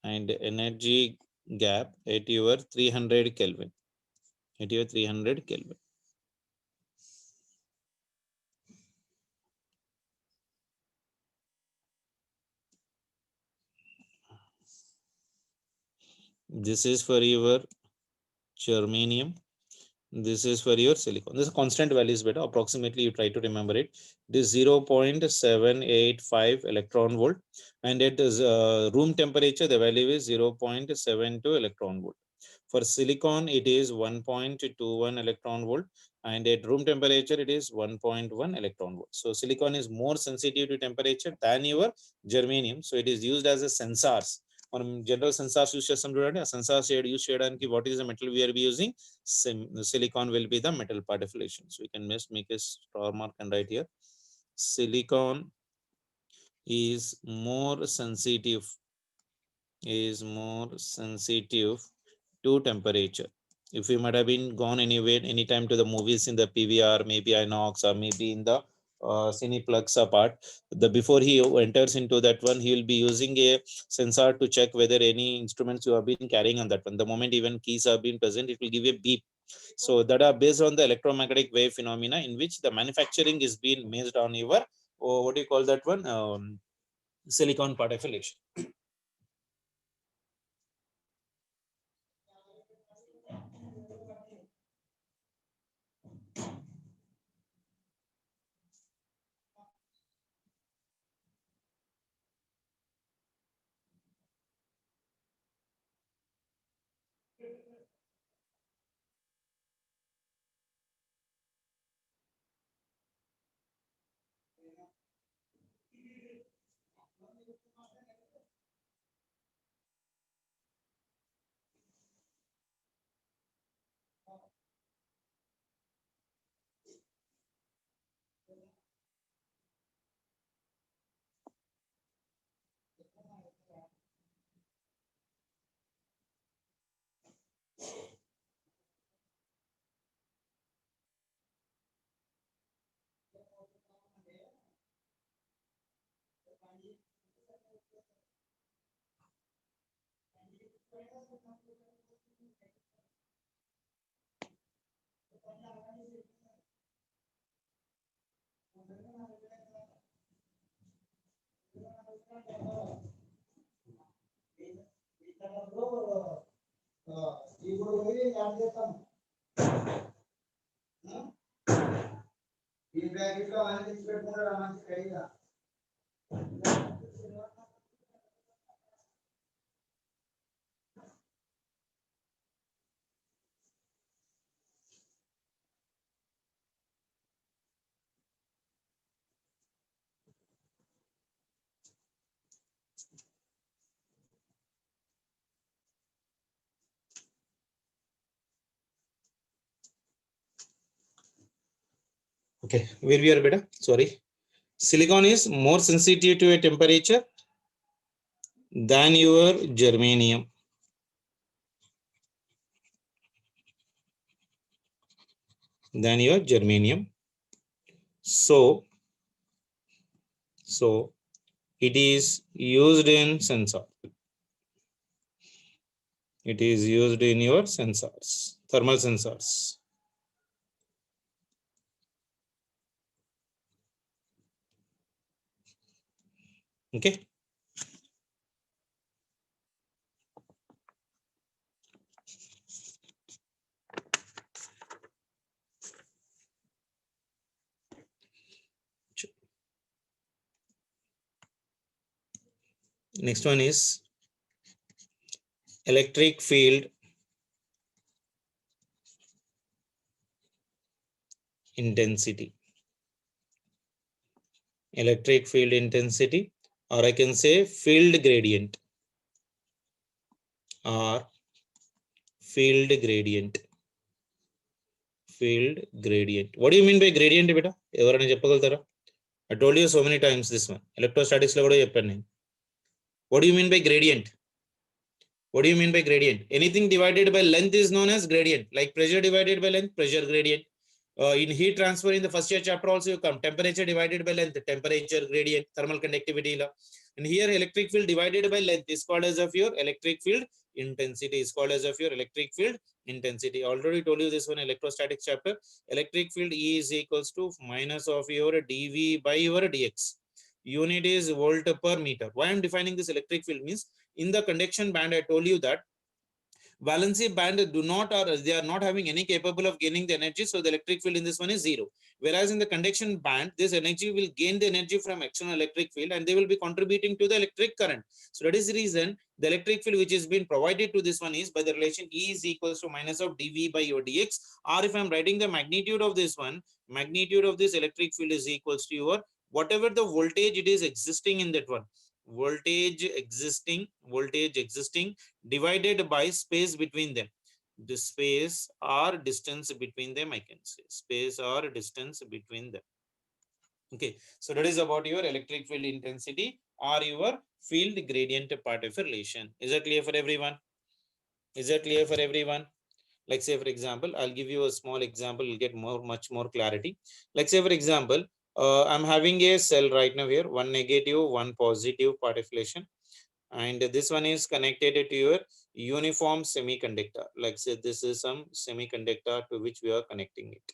and energy gap at your 300 Kelvin, at your 300 Kelvin. This is for your germanium, this is for your silicon. This is constant values better, approximately you try to remember it. It is 0.785 electron volt, and at room temperature the value is 0.72 electron volt. For silicon it is 1.21 electron volt, and at room temperature it is 1.1 electron volt. So silicon is more sensitive to temperature than your germanium, so it is used as a sensors. మనం general sensors use చేస్తాం చూడండి, ఆ sensors use చేయడానికి what is the metal we are using? Silicon will be the metal partition. So we can just make a star mark and write here, silicon is more sensitive to temperature. If we might have been gone anywhere anytime to the movies in the PVR, maybe Inox, or maybe in the Cineplex apart, before he enters into that one, he will be using a sensor to check whether any instruments you have been carrying on that one. The moment even keys have been present, it will give a beep. So that are based on the electromagnetic wave phenomena, in which the manufacturing is being based on your, what do you call that one, silicon partition. Okay, where we are better? Sorry. Silicon is more sensitive to a temperature than your germanium. So it is used in sensor. It is used in your sensors, thermal sensors. Okay. Next one is electric field intensity. Electric field intensity, or I can say field gradient, or field gradient. Field gradient. What do you mean by gradient, beta? Evarana cheppagaltara? I told you so many times this one. Electrostatics lo kuda cheppanu nenu. What do you mean by gradient? What do you mean by gradient? Anything divided by length is known as gradient. Like pressure divided by length, pressure gradient. In heat transfer in the first year chapter also you come. Temperature divided by length, temperature gradient, thermal conductivity. And here electric field divided by length is called as of your electric field intensity. Is called as of your electric field intensity. Already told you this one electrostatics chapter. Electric field E is equals to minus of your dV by your dx. Unit is volt per meter. Why I'm defining this electric field means in the conduction band I told you that valency band do not, or they are not having any capable of gaining the energy, so the electric field in this one is zero. Whereas in the conduction band, this energy will gain the energy from external electric field and they will be contributing to the electric current. So that is the reason the electric field which is being provided to this one is by the relation E is equals to minus of dV by your dx, or if I'm writing the magnitude of this one, magnitude of this electric field is equals to your whatever the voltage it is existing in that one, voltage existing divided by space between them. The space or distance between them, I can say space or distance between them. Okay, so that is about your electric field intensity or your field gradient part of relation. Is that clear for everyone? Is that clear for everyone? Like say for example, I'll give you a small example, you'll get much more clarity. Like say for example, I'm having a cell right now here, one negative, one positive part of relation, and this one is connected to your uniform semiconductor. Like say this is some semiconductor to which we are connecting it.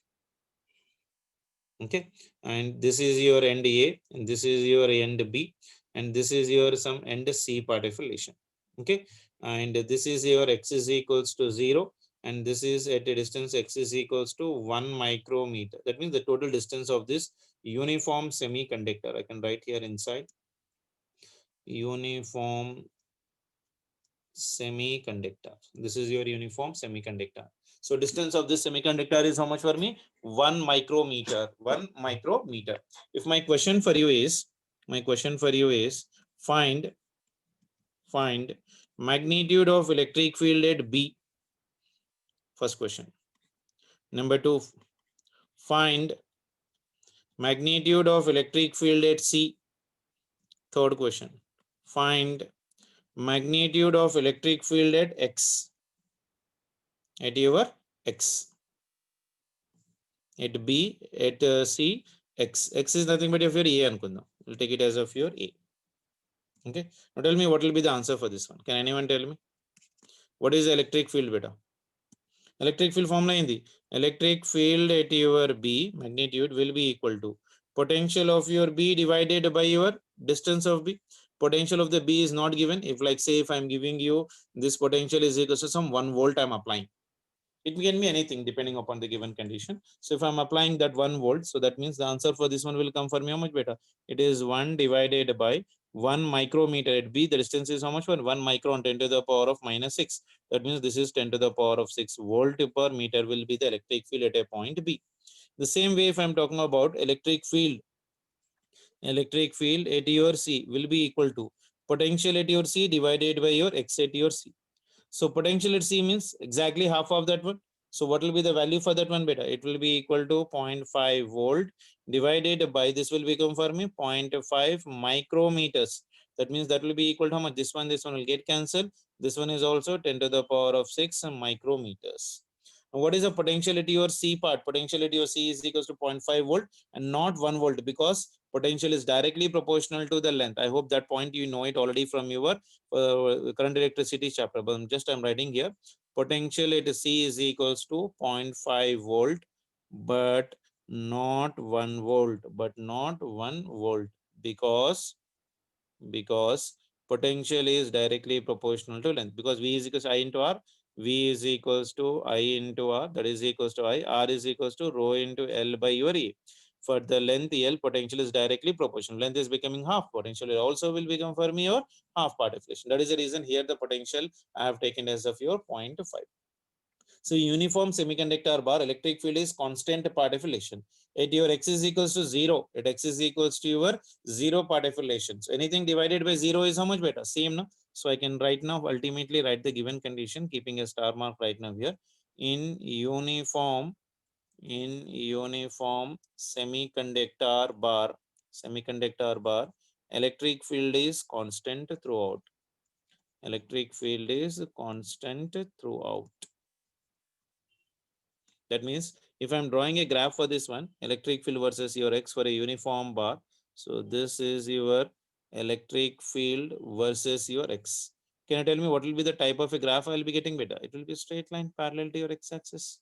Okay, and this is your end A, and this is your end B, and this is your some end C part of relation. Okay, and this is your x is equals to 0, and this is at a distance x is equals to 1 micrometer. That means the total distance of this uniform semiconductor. I can write here inside uniform semiconductor. This is your uniform semiconductor. So distance of this semiconductor is how much for me? 1 micrometer. 1 micrometer. If my question for you is, find magnitude of electric field at B. First question. Number 2, find magnitude of electric field at C. Third question. Find magnitude of electric field at X. At your X. At B, at C, X. X is nothing but of your A. We'll take it as of your A. Okay. Now tell me what will be the answer for this one. Can anyone tell me? What is the electric field beta? Electric field formula in the electric field at your B magnitude will be equal to potential of your B divided by your distance of B. Potential of the B is not given. If like say if I'm giving you this potential is equal to some 1 volt I'm applying. It can be anything depending upon the given condition. So if I'm applying that 1 volt, so that means the answer for this one will come for me how much better? It is 1 divided by 1 micrometer at B. The distance is how much? 1 micron, 10 to the power of minus 6. That means this is 10 to the power of 6 volt per meter will be the electric field at a point B. The same way if I'm talking about electric field at your C will be equal to potential at your C divided by your X at your C. So potential at C means exactly half of that one. So what will be the value for that one beta? It will be equal to 0.5 volt divided by this will become for me 0.5 micrometers. That means that will be equal to how much? This one will get cancelled. This one is also 10 to the power of 6 micrometers. Now what is the potential at your C part? Potential at your C is equal to 0.5 volt and not 1 volt because potential is directly proportional to the length. I hope that point you know it already from your current electricity chapter, but I'm writing here potential at C is equals to 0.5 volt but not 1 volt because potential is directly proportional to length because V is equals to I into R, V is equals to I into R, that is equals to I, R is equals to rho into L by your E. For the length L, potential is directly proportional. Length is becoming half. Potential also will become for me your half part deflection. That is the reason here the potential I have taken as of your 0.5. So uniform semiconductor bar electric field is constant part deflection. At your X is equals to 0. At X is equals to your 0 part deflection. So anything divided by 0 is how much better? Same, no? So I can right now ultimately write the given condition, keeping a star mark right now here. In uniform semiconductor bar, electric field is constant throughout. Electric field is constant throughout. That means if I'm drawing a graph for this one, electric field versus your X for a uniform bar. So this is your electric field versus your X. Can you tell me what will be the type of a graph I'll be getting better? It will be a straight line parallel to your X axis.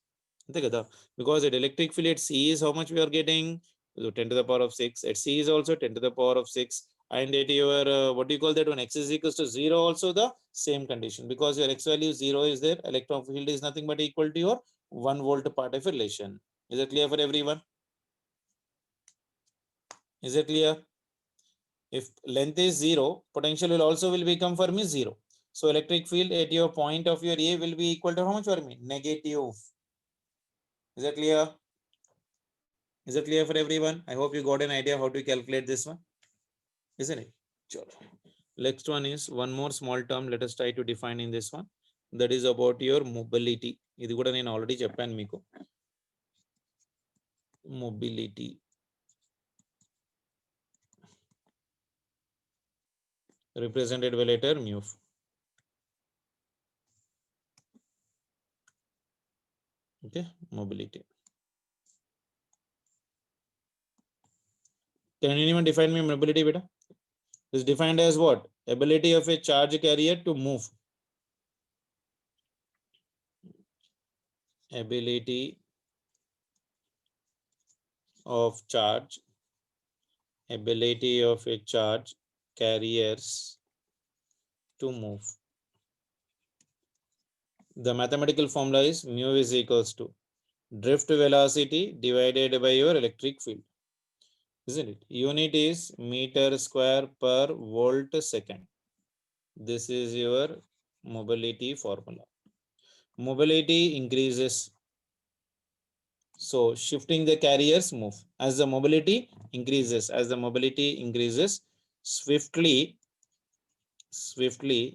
Because at electric field at C is how much we are getting? So 10 to the power of 6. At C is also 10 to the power of 6. And at your, what do you call that one? X is equals to 0 also the same condition. Because your X value 0 is there. Electron field is nothing but equal to your 1 volt part deflection. Is it clear for everyone? Is it clear? If length is 0, potential will also become for me 0. So electric field at your point of your A will be equal to how much for me? Negative. Is that clear? Is it clear for everyone? I hope you got an idea how to calculate this one. Isn't it? Sure. Next one is one more small term. Let us try to define in this one. That is about your mobility. ఇది కూడా నేను already చెప్పాను మీకు. Mobility. Represented by letter mu. Okay, mobility. Can anyone define me mobility beta? Is defined as what? Ability of a charge carrier to move. Ability of charge. Ability of a charge carriers to move. The mathematical formula is mu is equals to drift velocity divided by your electric field. Isn't it? Unit is meter square per volt second. This is your mobility formula. Mobility increases. So shifting the carriers move. As the mobility increases, swiftly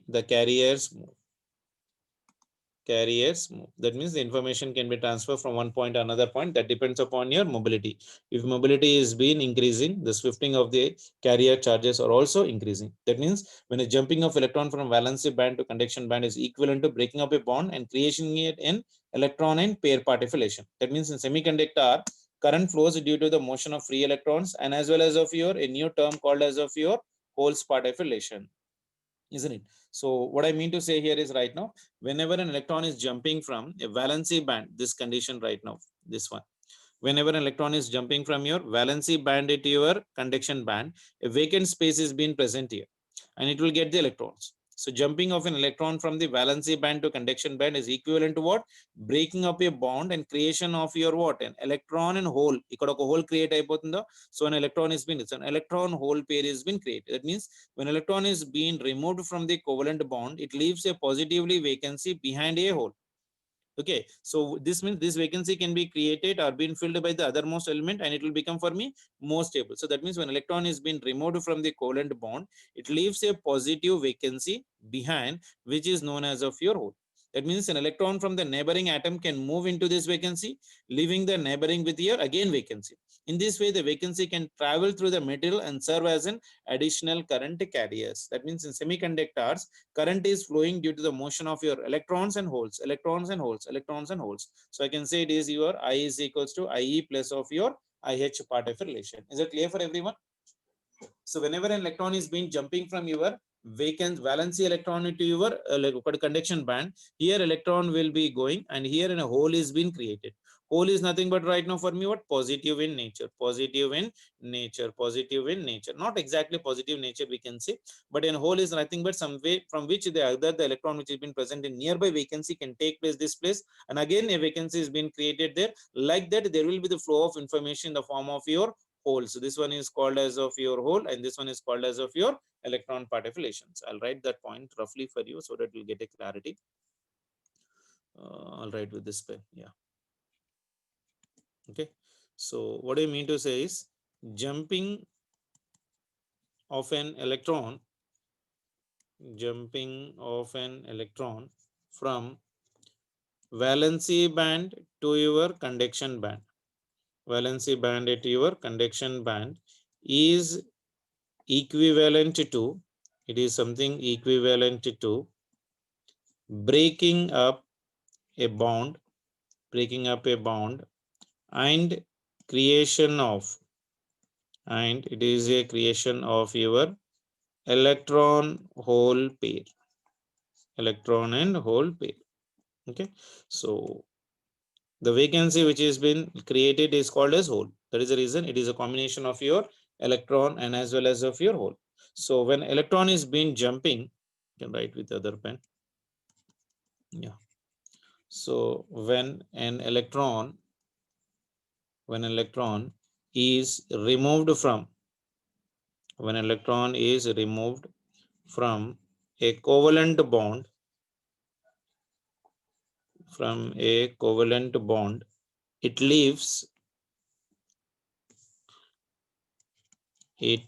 the carriers move. That means the information can be transferred from one point to another point. That depends upon your mobility. If mobility is been increasing, the swifting of the carrier charges are also increasing. That means when a jumping of electron from valency band to conduction band is equivalent to breaking up a bond and creation it in electron and pair part deflection. That means in semiconductor, current flows due to the motion of free electrons and as well as of your a new term called as of your holes part of relation, isn't it? So what I mean to say here is right now, whenever an electron is jumping from a valency band, this condition right now, this one, whenever an electron is jumping from your valency band to your conduction band, a vacant space is being present here and it will get the electrons. So jumping of an electron from the valency band to conduction band is equivalent to what? Breaking up a bond and creation of your what? An electron and hole. Ikkada oka hole create ayipotundo. So an electron is been, it's an electron hole pair is been created. That means when electron is being removed from the covalent bond, it leaves a positively vacancy behind a hole. Okay, so this means this vacancy can be created or been filled by the othermost element and it will become for me more stable. So that means when electron is being removed from the covalent bond, it leaves a positive vacancy behind, which is known as of your hole. That means an electron from the neighboring atom can move into this vacancy, leaving the neighboring with here again vacancy. In this way, the vacancy can travel through the material and serve as an additional current carriers. That means in semiconductors, current is flowing due to the motion of your electrons and holes, electrons and holes, electrons and holes. So I can say it is your I is equals to IE plus of your IH part of relation. Is it clear for everyone? So whenever an electron is being jumping from your vacant valency electron into your conduction band, here electron will be going and here in a hole is being created. Hole is nothing but right now for me what? Positive in nature, positive in nature, positive in nature. Not exactly positive nature we can say, but in hole is nothing but some way from which the electron which has been present in nearby vacancy can take place this place, and again a vacancy is being created there. Like that, there will be the flow of information in the form of your hole. So this one is called as of your hole and this one is called as of your electron part of relations. I'll write that point roughly for you so that you'll get a clarity. I'll write with this pen. Yeah. Okay. So what I mean to say is jumping of an electron, from valency band to your conduction band, valency band to your conduction band is equivalent to, it is something equivalent to breaking up a bond, and creation of, and it is a creation of your electron hole pair, electron and hole pair. Okay, so the vacancy which has been created is called as hole. That is the reason it is a combination of your electron and as well as of your hole. So when electron is being jumping, you can write with the other pen. Yeah. So when an electron is removed from, when electron is removed from a covalent bond, it leaves a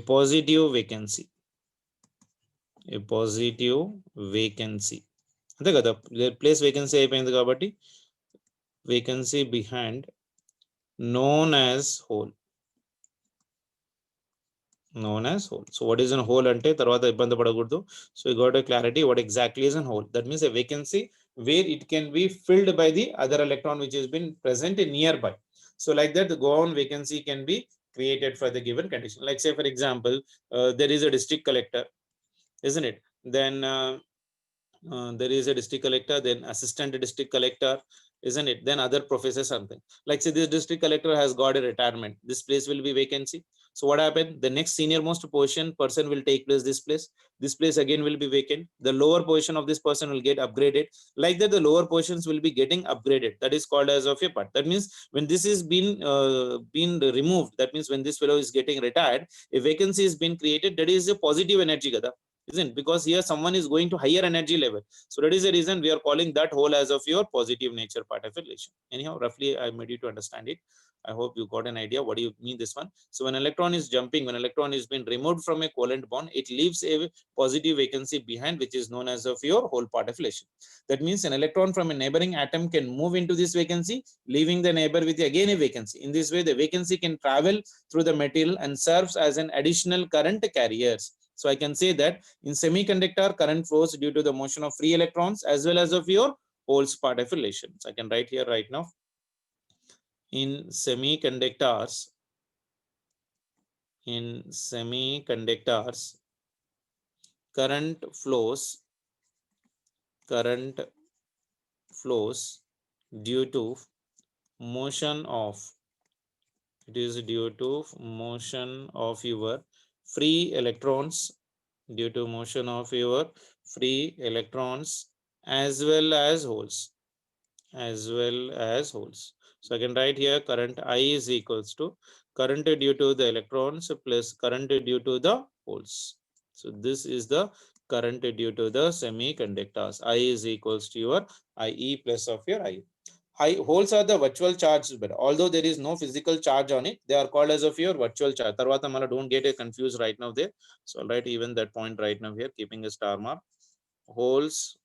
positive vacancy, అంతే కదా, place vacancy అయిపోయింది కాబట్టి vacancy behind known as hole. So what is a hole ante tarvata ibbandi padakuddu. So you got a clarity what exactly is a hole. That means a vacancy where it can be filled by the other electron which has been present nearby. So like that, the gown vacancy can be created for the given condition. Like say for example, there is a district collector, isn't it? Then there is a district collector, then assistant district collector, isn't it? Then other professor, something like say this district collector has got a retirement, this place will be vacancy. So what happened, the next senior most person will take place, this place again will be vacant, the lower position of this person will get upgraded. Like that, the lower positions will be getting upgraded. That is called as of a part. That means when this is been removed, that means when this fellow is getting retired, a vacancy is being created. That is a positive energy gada, isn't? Because here someone is going to higher energy level. So that is the reason we are calling that hole as of your positive nature part of relation. Anyhow, roughly I made you to understand it. I hope you got an idea what do you mean this one. So when electron is jumping, when electron is being removed from a covalent bond, it leaves a positive vacancy behind, which is known as of your hole part of relation. That means an electron from a neighboring atom can move into this vacancy, leaving the neighbor with again a vacancy. In this way, the vacancy can travel through the material and serves as an additional current carriers. So I can say that in semiconductor, current flows due to the motion of free electrons as well as of your holes part of relations. I can write here right now. In semiconductors, in semiconductors, current flows due to motion of, it is due to motion of your free electrons, due to motion of your free electrons as well as holes, as well as holes. So I can write here current I is equals to current due to the electrons plus current due to the holes. So this is the current due to the semiconductors. I is equals to your IE plus of your I. Holes are the virtual charge, but although there is no physical charge on it, they are called as of your virtual charge. Tarvata mala don't get confused right now there. So I'll write even that point right now here, keeping a star mark. Holes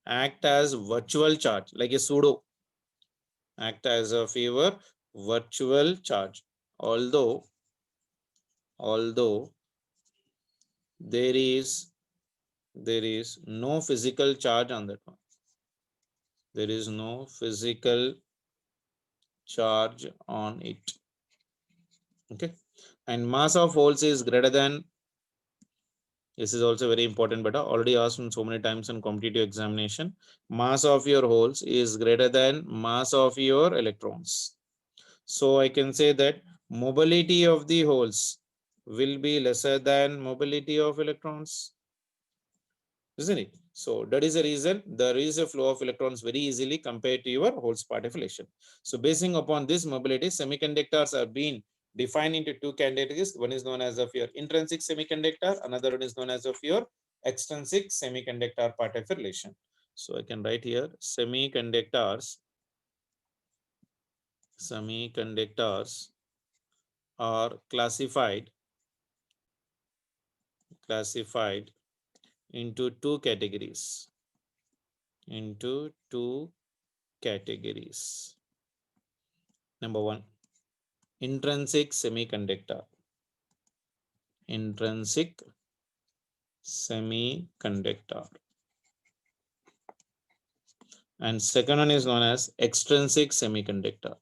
act as virtual charge, like a pseudo, act as a your virtual charge. Although there is no physical charge on that one. There is no physical charge on it. Okay, and mass of holes is greater than, this is also very important, but already asked so many times in competitive examination. Mass of your holes is greater than mass of your electrons. So I can say that mobility of the holes will be lesser than mobility of electrons, isn't it? So that is the reason there is a flow of electrons very easily compared to your holes partition. So basing upon this mobility, semiconductors are being defined into two categories. One is known as of your intrinsic semiconductor, another one is known as of your extrinsic semiconductor partition. So I can write here semiconductors are classified into two categories. Number one, intrinsic semiconductor. And second one is known as extrinsic semiconductor.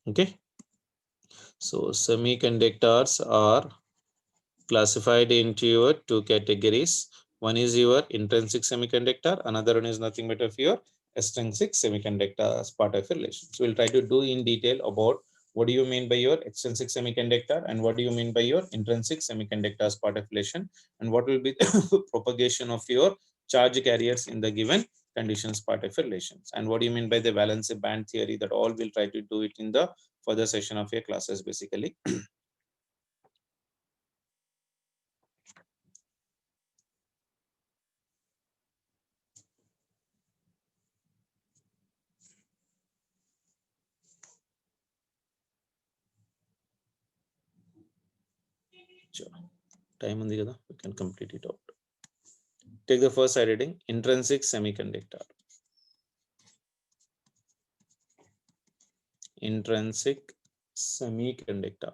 Okay, so semiconductors are classified into your two categories. One is your intrinsic semiconductor, another one is nothing but of your extrinsic semiconductor as part of relation. So we'll try to do in detail about what do you mean by your extrinsic semiconductor and what do you mean by your intrinsic semiconductor as part of relation, and what will be the propagation of your charge carriers in the given conditions part of relations, and what do you mean by the valence band theory. That all we'll try to do it in the further session of your classes basically. Time on the other, we can complete it out. Take the first side heading, intrinsic semiconductor. Intrinsic semiconductor.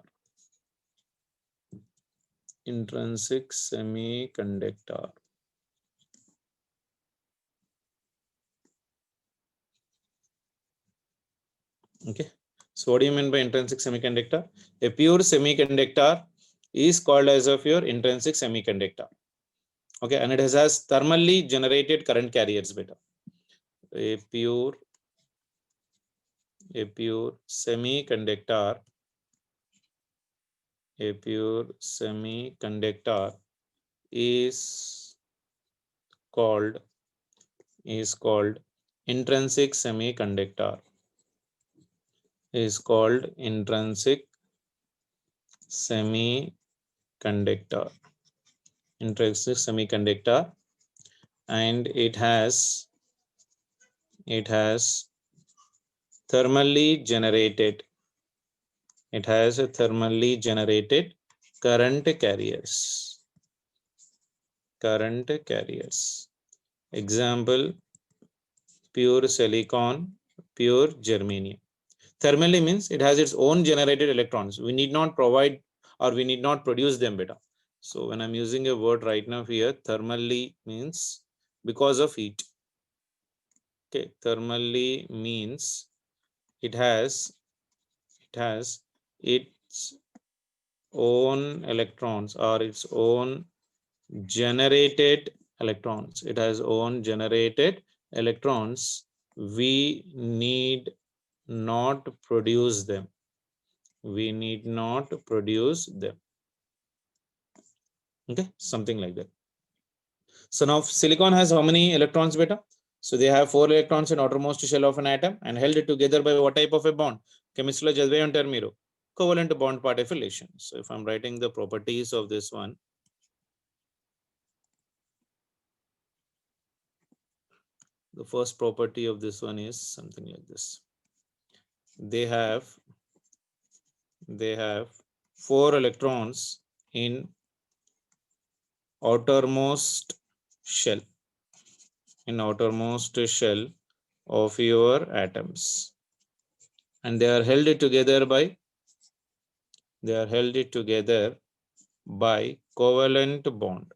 Okay, so what do you mean by intrinsic semiconductor? A pure semiconductor is called as of your intrinsic semiconductor. Okay, and it has thermally generated current carriers better. A pure semiconductor is called intrinsic semiconductor. Intrinsic semiconductor, and it has thermally generated current carriers. Example, pure silicon, pure germanium. Thermally means it has its own generated electrons. We need not provide or we need not produce them better. So when I'm using a word right now here, thermally means because of heat. Okay, thermally means it has its own electrons or its own generated electrons. It has own generated electrons. We need not produce them. We need not produce them. Okay, something like that. So now silicon has how many electrons, beta? So they have 4 electrons in outermost shell of an atom and held together by what type of a bond? Chemistry lo chadive untaru meeru. Covalent bond part affiliation. So if I'm writing the properties of this one, the first property of this one is something like this. They have 4 electrons in outermost shell of your atoms, and they are held together by covalent bond.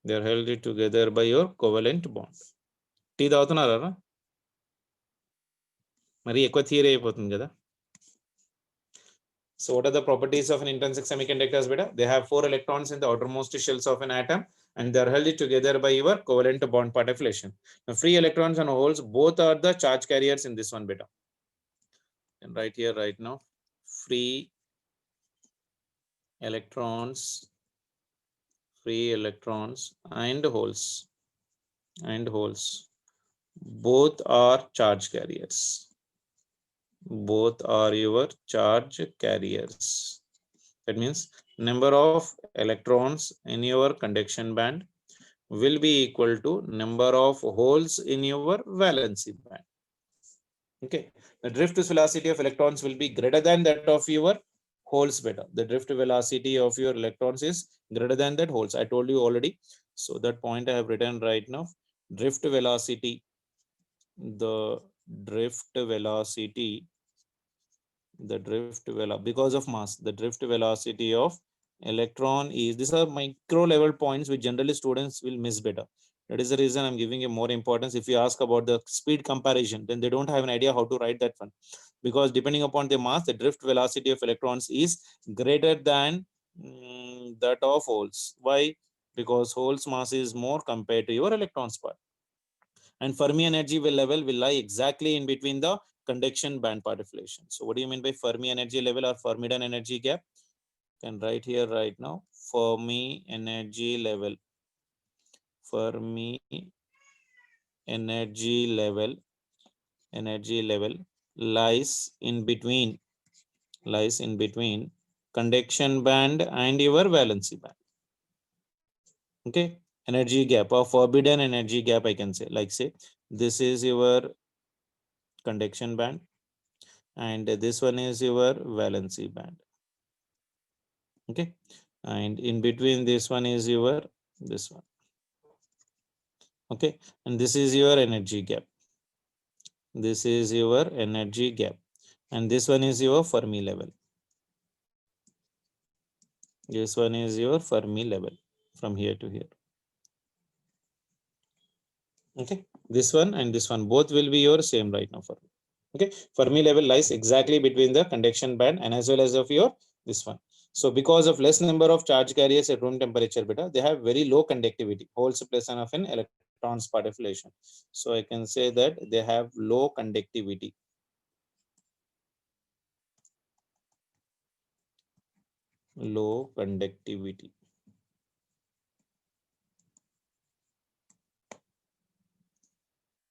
They are held together by your covalent bond. Tea తాగుతున్నారా? మరి ఎక్కువ theory అయిపోతుంది కదా. So what are the properties of an intrinsic semiconductors, beta? They have 4 electrons in the outermost shells of an atom and they are held together by your covalent bond part affiliation. Now free electrons and holes both are the charge carriers in this one, beta. And right here right now, free electrons and holes both are charge carriers. Both are your charge carriers. That means number of electrons in your conduction band will be equal to number of holes in your valency band. Okay, the drift velocity of electrons will be greater than that of your holes, beta. The drift velocity of your electrons is greater than that holes. I told you already. So that point I have written right now. Drift velocity, because of mass, the drift velocity of electron is, these are micro level points which generally students will miss, beta. That is the reason I'm giving you more importance. If you ask about the speed comparison, then they don't have an idea how to write that one, because depending upon the mass, the drift velocity of electrons is greater than that of holes. Why? Because holes mass is more compared to your electrons part. And Fermi energy level will lie exactly in between the conduction band part affiliation. So what do you mean by Fermi energy level or Fermidan energy gap? Can write here right now. Fermi energy level lies in between conduction band and your valency band. Okay, energy gap or forbidden energy gap, I can say, like say this is your conduction band and this one is your valency band. Okay, and in between this one is your this one. Okay, and this is your energy gap. This is your energy gap, and this one is your Fermi level. This one is your Fermi level from here to here. Okay, this one and this one both will be your same right now. For okay, Fermi level lies exactly between the conduction band and as well as of your this one. So because of less number of charge carriers at room temperature, beta, they have very low conductivity, holes plus of an electrons part affiliation. So I can say that they have low conductivity. Low conductivity.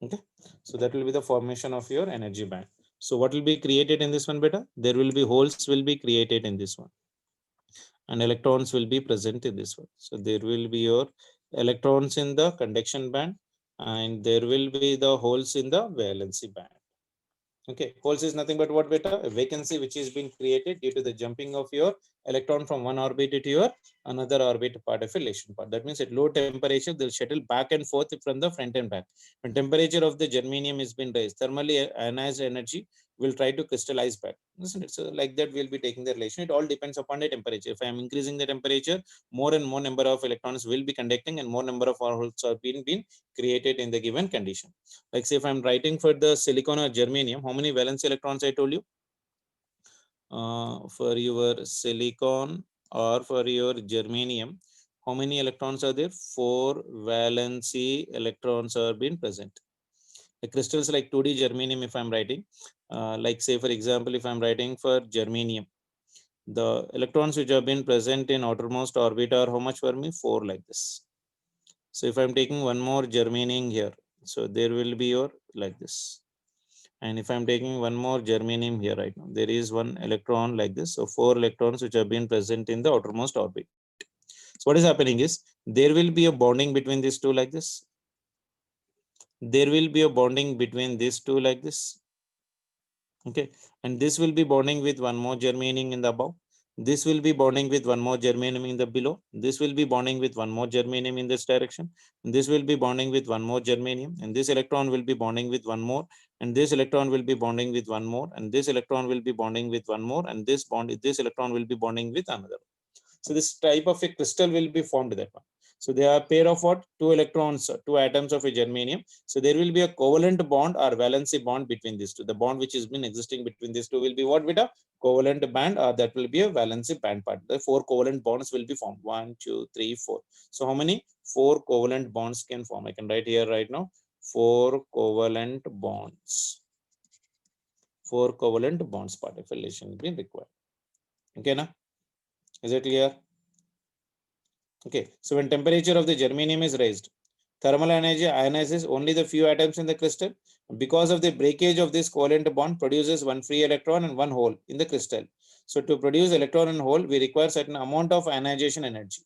Okay, so that will be the formation of your energy band. So what will be created in this one, beta? There will be holes will be created in this one, and electrons will be present in this one. So there will be your electrons in the conduction band and there will be the holes in the valency band. Okay, holes is nothing but what, beta? A vacancy which is being created due to the jumping of your electron from one orbit to your another orbit part affiliation part. That means at low temperature they'll shuttle back and forth from the front and back. When temperature of the germanium is been raised, thermally ionized energy will try to crystallize back, isn't it? So like that we'll be taking the relation. It all depends upon the temperature. If I am increasing the temperature, more and more number of electrons will be conducting and more number of holes are being created in the given condition. Like say if I'm writing for the silicon or germanium, how many valence electrons I told you? For your silicon or for your germanium, how many electrons are there? 4 valency electrons are being present. The crystals like 2D germanium, if I'm writing, like say for example, if I'm writing for germanium, the electrons which have been present in outermost orbit are how much for me? 4 like this. So if I'm taking one more germanium here, so there will be your like this. And if I'm taking one more germanium here right now, there is one electron like this. So 4 electrons which have been present in the outermost orbit. So what is happening is there will be a bonding between these two like this. There will be a bonding between these two like this. Okay, and this will be bonding with one more germanium in the above. This will be bonding with one more germanium in the below. This will be bonding with one more germanium in this direction. This will be bonding with one more germanium, and this electron will be bonding with one more, and this electron will be bonding with one more, and this electron will be bonding with one more, and this electron will be bonding with another. So this type of a crystal will be formed that one. So they are a pair of what? Two electrons, two atoms of a germanium. So there will be a covalent bond or valency bond between these two. The bond which has been existing between these two will be what with a covalent band, or that will be a valency band part. The 4 covalent bonds will be formed. 1, 2, 3, 4. So how many? 4 covalent bonds can form. I can write here right now. 4 covalent bonds. 4 covalent bonds part of relation will be required. Okay, now is it clear? Okay, so when temperature of the germanium is raised, thermal energy ionizes only the few atoms in the crystal. Because of the breakage of this covalent bond, produces one free electron and one hole in the crystal. So to produce electron and hole, we require certain amount of ionization energy.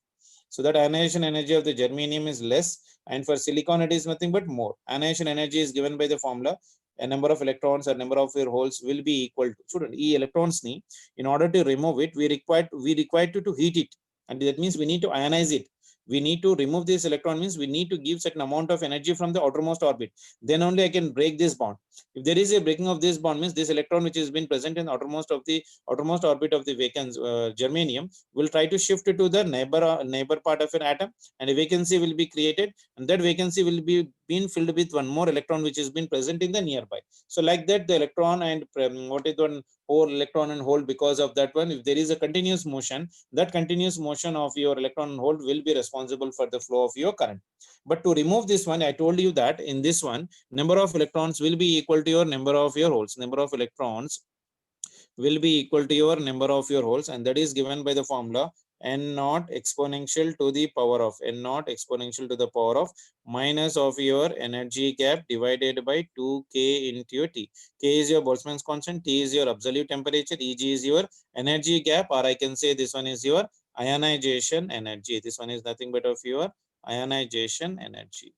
So that ionization energy of the germanium is less, and for silicon it is nothing but more. Ionization energy is given by the formula. A number of electrons or number of your holes will be equal to. Student, E electrons ni, in order to remove it, we require to heat it, and that means we need to ionize it. We need to remove this electron, means we need to give certain amount of energy from the outermost orbit. Then only I can break this bond. If there is a breaking of this bond, means this electron which has been present in the outermost orbit of the vacant germanium will try to shift to the neighbor part of an atom, and a vacancy will be created, and that vacancy will be being filled with one more electron which has been present in the nearby. So like that, the electron and what is one whole electron and hole, because of that one, if there is a continuous motion, that continuous motion of your electron and hole will be responsible for the flow of your current. But to remove this one, I told you that in this one, number of electrons will be equal to your number of your holes. Number of electrons will be equal to your number of your holes, and that is given by the formula n naught exponential to the power of minus of your energy gap divided by 2k into your T. K is your Boltzmann's constant, T is your absolute temperature, Eg is your energy gap, or I can say this one is your ionization energy. This one is nothing but of your ionization energy.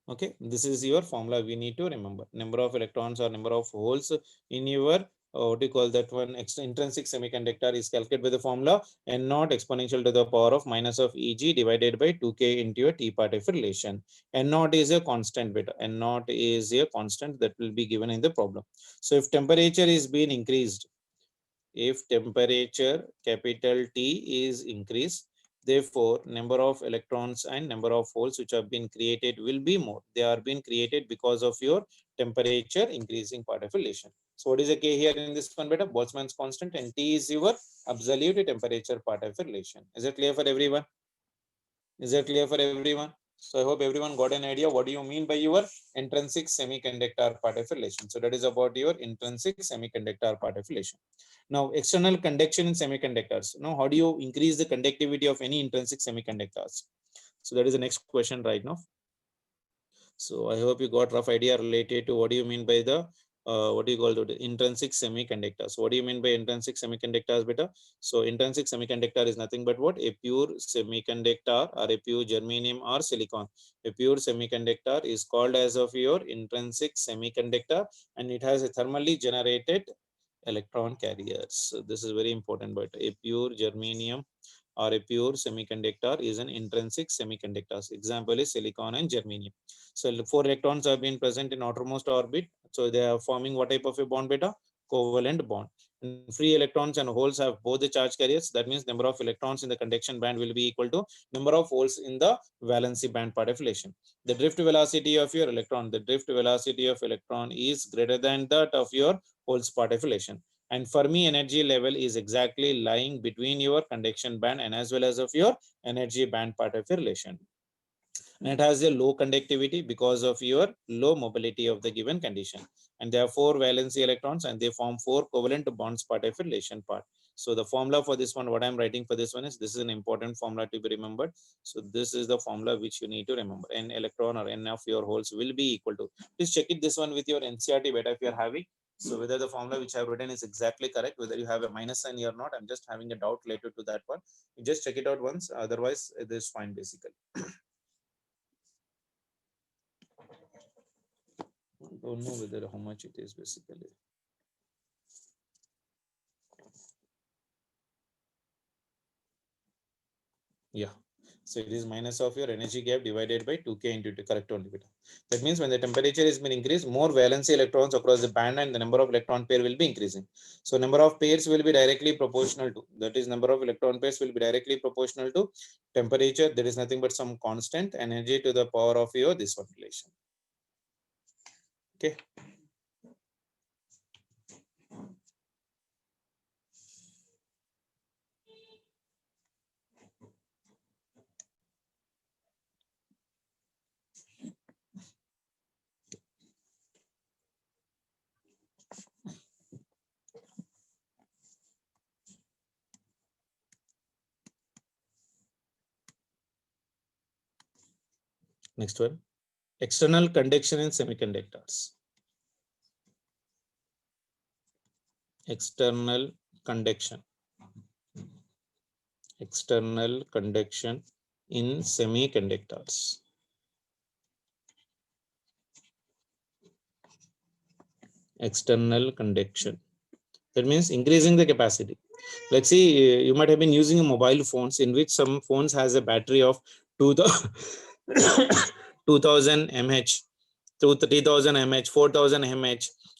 Okay, this is your formula we need to remember. Number of electrons or number of holes in your what do you call that one, intrinsic semiconductor is calculated by the formula n naught exponential to the power of minus of Eg divided by 2k into a T part of relation. N naught is a constant beta. N naught is a constant that will be given in the problem. So if temperature is being increased, if temperature capital T is increased, therefore number of electrons and number of holes which have been created will be more. They are being created because of your temperature increasing part of relation. So what is the K here in this one beta? Boltzmann's constant, and T is your absolute temperature part of relation. Is it clear for everyone? Is that clear for everyone? So I hope everyone got an idea what do you mean by your intrinsic semiconductor part of relation. So that is about your intrinsic semiconductor part of relation. Now external conduction in semiconductors. Now how do you increase the conductivity of any intrinsic semiconductors? So that is the next question right now. So I hope you got rough idea related to what do you mean by the what do you call it, intrinsic semiconductors. What do you mean by intrinsic semiconductors beta? So intrinsic semiconductor is nothing but what? A pure semiconductor or a pure germanium or silicon. A pure semiconductor is called as of your intrinsic semiconductor, and it has a thermally generated electron carriers. So this is very important, but a pure germanium or a pure semiconductor is an intrinsic semiconductor. Example is silicon and germanium. So 4 electrons have been present in outermost orbit. So they are forming what type of a bond beta? Covalent bond. And free electrons and holes have both the charge carriers. That means number of electrons in the conduction band will be equal to number of holes in the valency band part of relation. The drift velocity of your electron, the drift velocity of electron is greater than that of your holes part of relation. And Fermi energy level is exactly lying between your conduction band and as well as of your energy band part of relation. And it has a low conductivity because of your low mobility of the given condition. And there are 4 valency electrons and they form 4 covalent bonds part of relation part. So the formula for this one, what I'm writing for this one is, this is an important formula to be remembered. So this is the formula which you need to remember. N electron or N of your holes will be equal to, please check it this one with your NCERT beta if you're having. So whether the formula which I've written is exactly correct, whether you have a minus sign or not, I'm just having a doubt related to that one. You just check it out once, otherwise it is fine basically. Don't know whether how much it is basically. Yeah. So it is minus of your energy gap divided by 2k into 2, correct only beta. That means when the temperature is been increased, more valency electrons across the band and the number of electron pair will be increasing. So number of pairs will be directly proportional to, that is number of electron pairs will be directly proportional to temperature. There is nothing but some constant energy to the power of your this one relation. Okay. Next one, external conduction in semiconductors. External conduction. External conduction in semiconductors. External conduction. That means increasing the capacity. Let's see, you might have been using a mobile phones in which some phones has a battery of 2000 mAh, to 3000 mAh, 4000 mAh,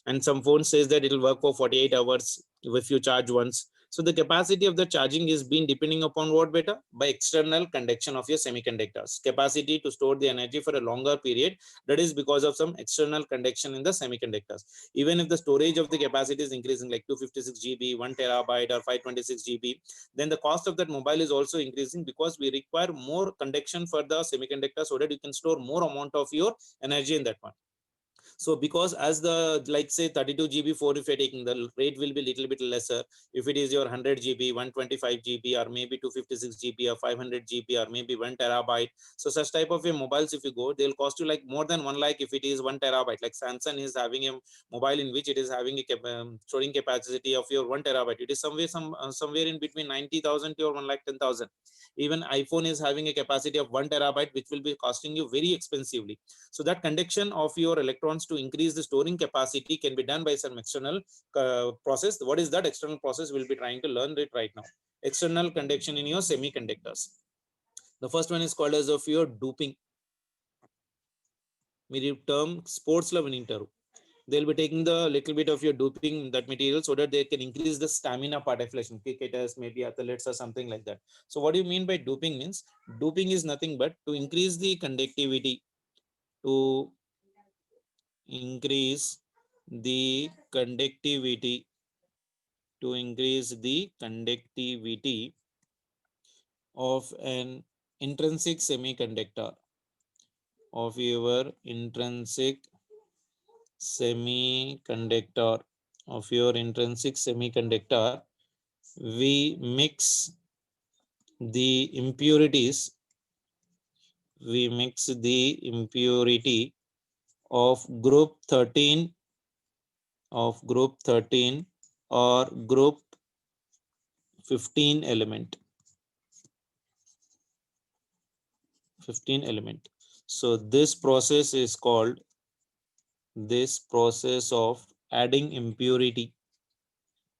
and some phone says that it will work for 48 hours if you charge once. So the capacity of the charging is being depending upon what beta? By external conduction of your semiconductors. Capacity to store the energy for a longer period, that is because of some external conduction in the semiconductors. Even if the storage of the capacity is increasing like 256 GB, 1 terabyte or 526 GB, then the cost of that mobile is also increasing because we require more conduction for the semiconductor so that you can store more amount of your energy in that one. So because as the, like say 32 GB 4, if you're taking, the rate will be little bit lesser. If it is your 100 GB, 125 GB, or maybe 256 GB or 500 GB or maybe 1 terabyte. So such type of a mobiles, if you go, they'll cost you like more than 1 lakh if it is 1 terabyte. Like Samsung is having a mobile in which it is having a storing capacity of your 1 terabyte. It is somewhere in between 90,000 to 1,10,000. Even iPhone is having a capacity of 1 terabyte, which will be costing you very expensively. So that conduction of your electrons to increase the storing capacity can be done by some external process. What is that external process? We'll be trying to learn it right now. External conduction in your semiconductors. The first one is called as of your doping. We term sports level inter. They'll be taking the little bit of your doping that material so that they can increase the stamina part of relation. Cricketers, maybe athletes or something like that. So what do you mean by doping? Means doping is nothing but to increase the conductivity, to increase the conductivity, to increase the conductivity of an intrinsic semiconductor, of your intrinsic semiconductor, of your intrinsic semiconductor. We mix the impurities, we mix the impurity of group 13, of group 13 or group 15 element, 15 element. So this process is called, this process of adding impurity,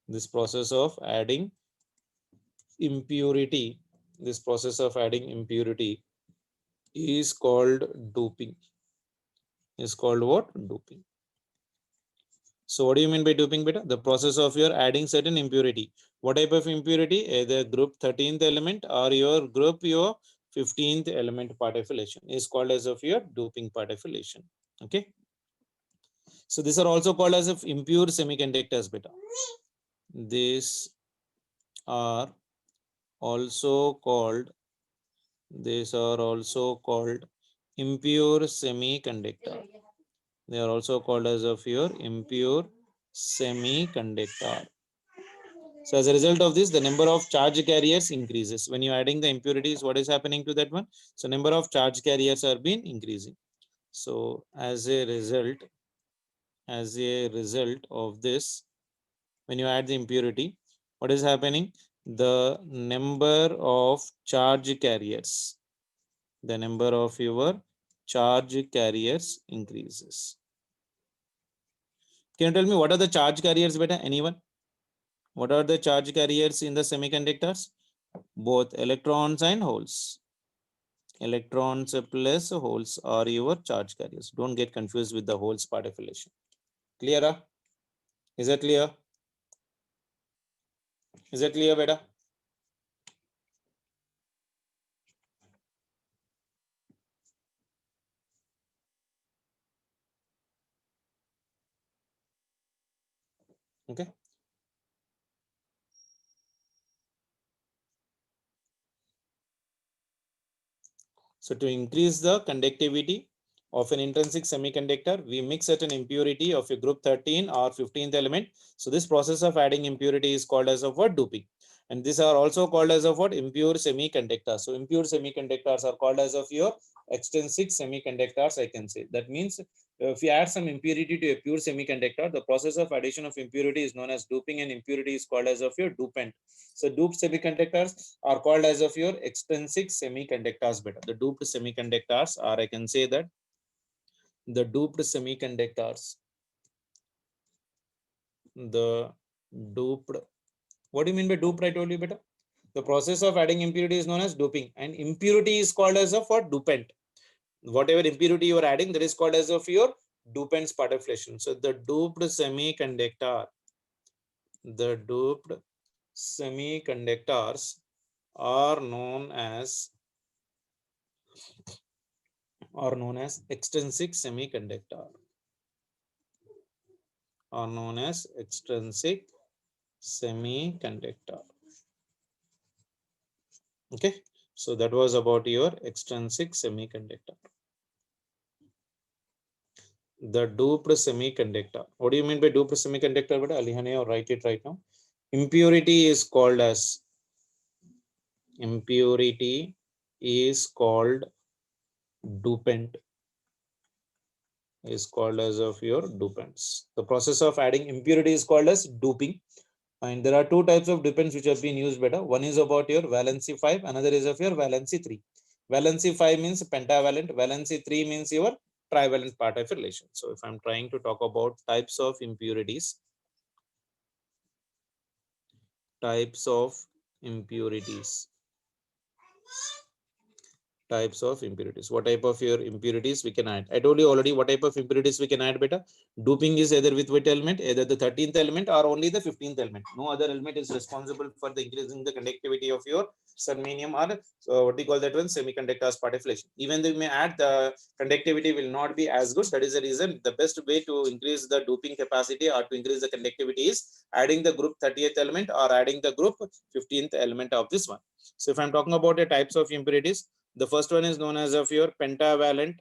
this process of adding impurity this process of adding impurity is called doping. Is called what? Doping. So what do you mean by doping, beta? The process of your adding certain impurity. What type of impurity? Either group 13th element or your 15th element part affiliation is called as of your doping part affiliation. Okay. So these are also called as of impure semiconductors, beta. These are also called impure semiconductor. They are also called as of your impure semiconductor. So as a result of this, the number of charge carriers increases. When you're adding the impurities, what is happening to that one? So number of charge carriers are being increasing. So as a result of this, when you add the impurity, what is happening? The number of charge carriers, the number of your charge carriers increases. Can you tell me what are the charge carriers, beta? Anyone? What are the charge carriers in the semiconductors? Both electrons and holes. Electrons plus holes are your charge carriers. Don't get confused with the holes part affiliation. Clear? Is that clear? Is that clear, beta? Okay. So to increase the conductivity of an intrinsic semiconductor, we mix certain impurity of a group 13 or 15th element. So this process of adding impurity is called as of what? Doping. And these are also called as of what? Impure semiconductors. So impure semiconductors are called as of your extrinsic semiconductors, I can say. That means if you add some impurity to a pure semiconductor, the process of addition of impurity is known as doping, and impurity is called as of your dopant. So doped semiconductors are called as of your extrinsic semiconductors, better. The doped semiconductors, or I can say that the doped semiconductors, the doped, what do you mean by doped? I told you, better. The process of adding impurity is known as doping, and impurity is called as of what? Dopant. Whatever impurity you are adding, that is called as of your dopant's part affiliation. So the doped semiconductors are known as extrinsic semiconductor. Are known as extrinsic semiconductor. Okay, so that was about your extrinsic semiconductor. The doped semiconductor. What do you mean by doped semiconductor? But Alihane, or write it right now. Impurity is called dopant. Is called as of your dopants. The process of adding impurity is called as doping. And there are two types of dopants which have been used better. One is about your valency 5, another is of your valency 3. Valency 5 means pentavalent, valency 3 means your trivalent part of relation. So if I'm trying to talk about types of impurities, types of impurities. What type of your impurities we can add? I told you already what type of impurities we can add, beta. Doping is either with which element, either the 13th element or only the 15th element. No other element is responsible for the increasing the conductivity of your germanium, or so what we call that one, semiconductors part affiliation. Even though you may add, the conductivity will not be as good. That is the reason the best way to increase the doping capacity or to increase the conductivity is adding the group 30th element or adding the group 15th element of this one. So if I'm talking about the types of impurities, the first one is known as of your pentavalent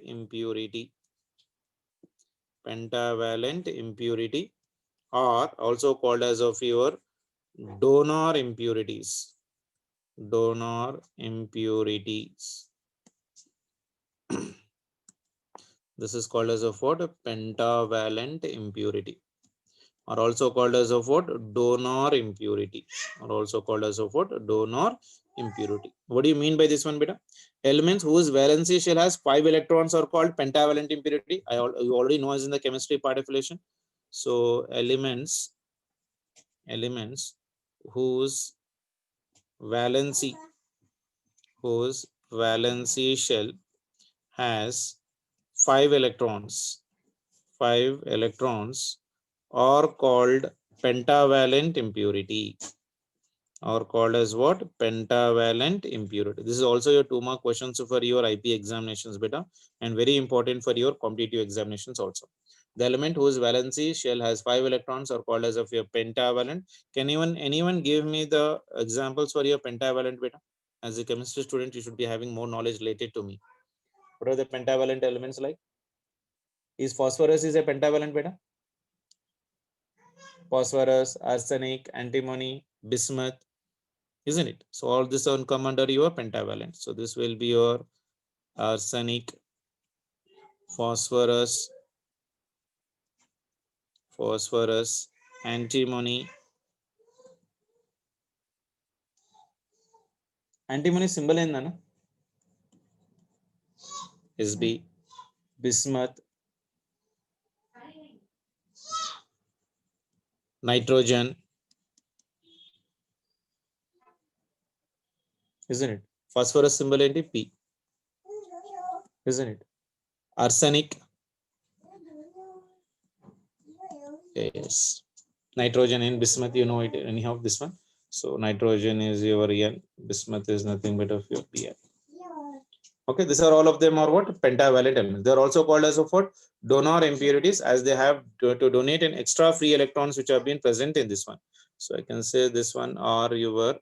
impurity. Pentavalent impurity, or also called as of your donor impurities. Donor impurities. This is called as of what? Pentavalent impurity, are also called as of what? Donor impurity, or also called as of what? Donor impurity. What do you mean by this one, beta? Elements whose valency shell has 5 electrons are called pentavalent impurity. You already know as in the chemistry part affiliation. So elements whose valency shell has 5 electrons, 5 electrons, are called pentavalent impurity, or called as what? Pentavalent impurity. This is also your 2 mark questions for your IP examinations beta, and very important for your competitive examinations also. The element whose valency shell has 5 electrons are called as of your pentavalent. Can anyone give me the examples for your pentavalent beta? As a chemistry student, you should be having more knowledge related to me. What are the pentavalent elements like? Is phosphorus is a pentavalent beta? Phosphorus, arsenic, antimony, bismuth, isn't it? So all this will come under your pentavalent. So this will be your arsenic, phosphorus, antimony. Antimony symbol endana? SB, bismuth, nitrogen, isn't it? Phosphorus symbol enti P, isn't it? Arsenic, yes. Nitrogen and bismuth, you know it anyhow, this one. So nitrogen is your N, bismuth is nothing but of your Pn. Okay, these are all of them are what? Pentavalent elements. They are also called as of what? Donor impurities, as they have to donate an extra free electrons which have been present in this one. So I can say this one are your,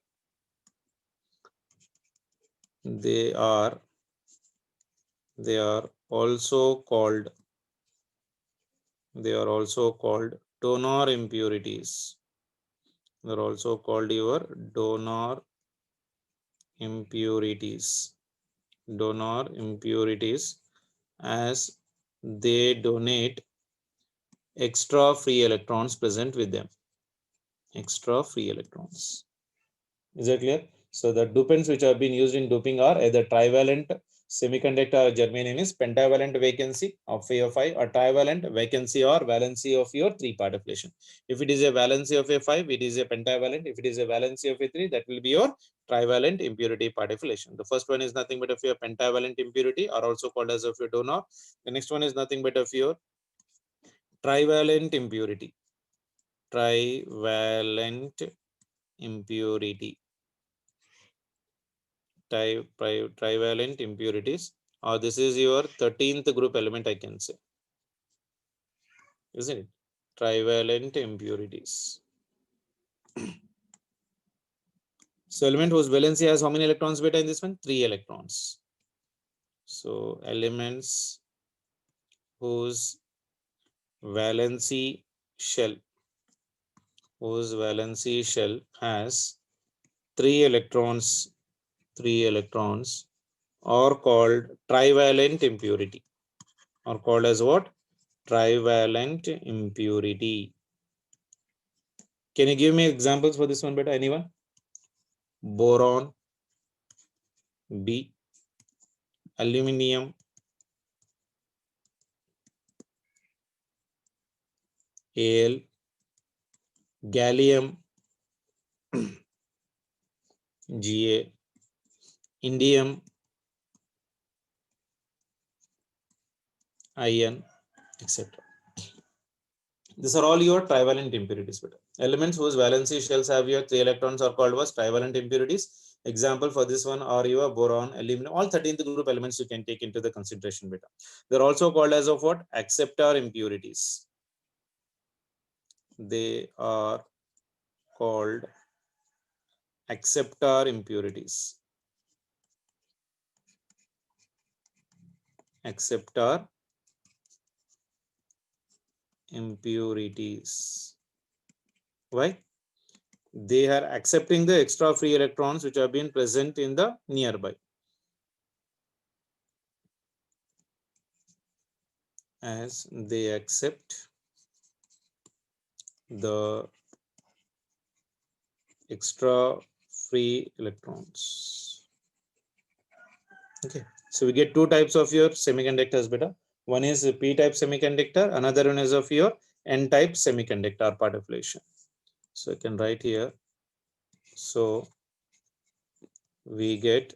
they are also called donor impurities. They are also called your donor impurities. As they donate extra free electrons present with them. Extra free electrons. Is that clear? So the dopants which have been used in doping are either trivalent semiconductor, germanium is pentavalent vacancy of A5, or trivalent vacancy or valency of your 3-part affiliation. If it is a valency of A5, it is a pentavalent. If it is a valency of A3, that will be your trivalent impurity part affiliation. The first one is nothing but of your pentavalent impurity, or also called as of your donor. The next one is nothing but of your trivalent impurity. Trivalent impurity. Trivalent impurities, or this is your 13th group element, I can say, isn't it? Trivalent impurities. So element whose valency has how many electrons beta in this one? 3 electrons. So elements whose valency shell has 3 electrons are called trivalent impurity, or called as what? Trivalent impurity. Can you give me examples for this one beta? Anyone? Boron, B, aluminium, Al, gallium, Ga, indium, iron, etc. These are all your trivalent impurities. Beta. Elements whose valency shells have your 3 electrons are called as trivalent impurities. Example for this one are your boron, aluminum, all 13th group elements you can take into the consideration beta. They're also called as of what? Acceptor impurities. They are called acceptor impurities. Acceptor impurities. Why? They are accepting the extra free electrons which have been present in the nearby. As they accept the extra free electrons. Okay, so we get 2 types of your semiconductors beta. One is a p-type semiconductor, another one is of your N-type semiconductor particulation. So I can write here. So we get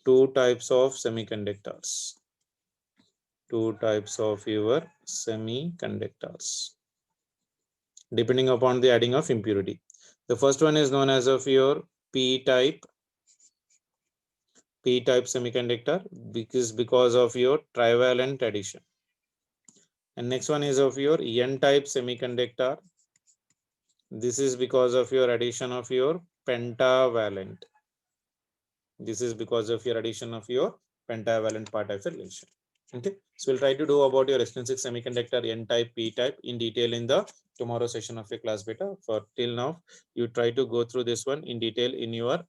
two types of semiconductors. Two types of your semiconductors, depending upon the adding of impurity. The first one is known as of your P-type semiconductor, because of your trivalent addition. And next one is of your N-type semiconductor. This is because of your addition of your pentavalent. This is because of your addition of your pentavalent particulation. Okay, so we'll try to do about your extrinsic semiconductor N-type, P-type in detail in the tomorrow session of your class beta. For till now, you try to go through this one in detail in your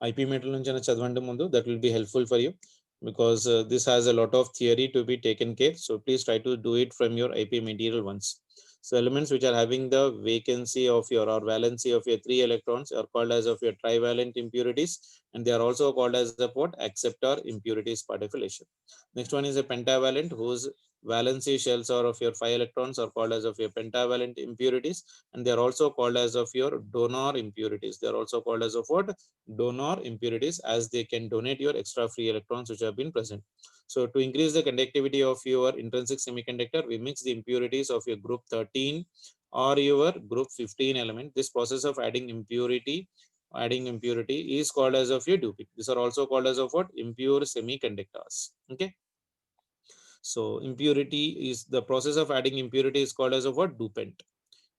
IP metal nunchi chadavandi mundu. That will be helpful for you, because this has a lot of theory to be taken care. So please try to do it from your IP material once. So elements which are having the vacancy of your or valency of your 3 electrons are called as of your trivalent impurities, and they are also called as the what acceptor impurities particulation. Next one is a pentavalent, whose valency shells are of your 5 electrons are called as of your pentavalent impurities, and they are also called as of your donor impurities. They are also called as of what donor impurities, as they can donate your extra free electrons which have been present. So to increase the conductivity of your intrinsic semiconductor, we mix the impurities of your group 13 or your group 15 element. This process of adding impurity is called as of your doping. These are also called as of what impure semiconductors. Okay, so impurity is the process of adding impurity is called as of what dopant.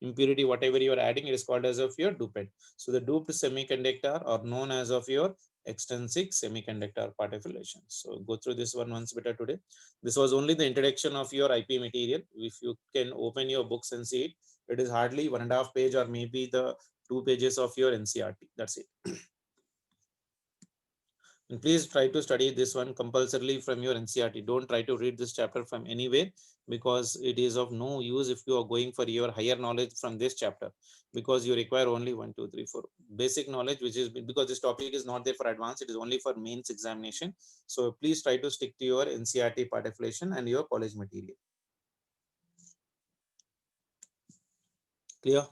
Impurity, whatever you are adding, it is called as of your dopant. So the doped semiconductor are known as of your extrinsic semiconductor particulation. So go through this one once better today. This was only the introduction of your IP material. If you can open your books and see it, it is hardly 1.5 page or maybe the 2 pages of your NCERT. That's it. And please try to study this one compulsorily from your NCERT. Don't try to read this chapter from anywhere, because it is of no use if you are going for your higher knowledge from this chapter, because you require only 1, 2, 3, 4 basic knowledge, which is because this topic is not there for advanced, it is only for mains examination. So please try to stick to your NCERT particulation and your college material. Clear?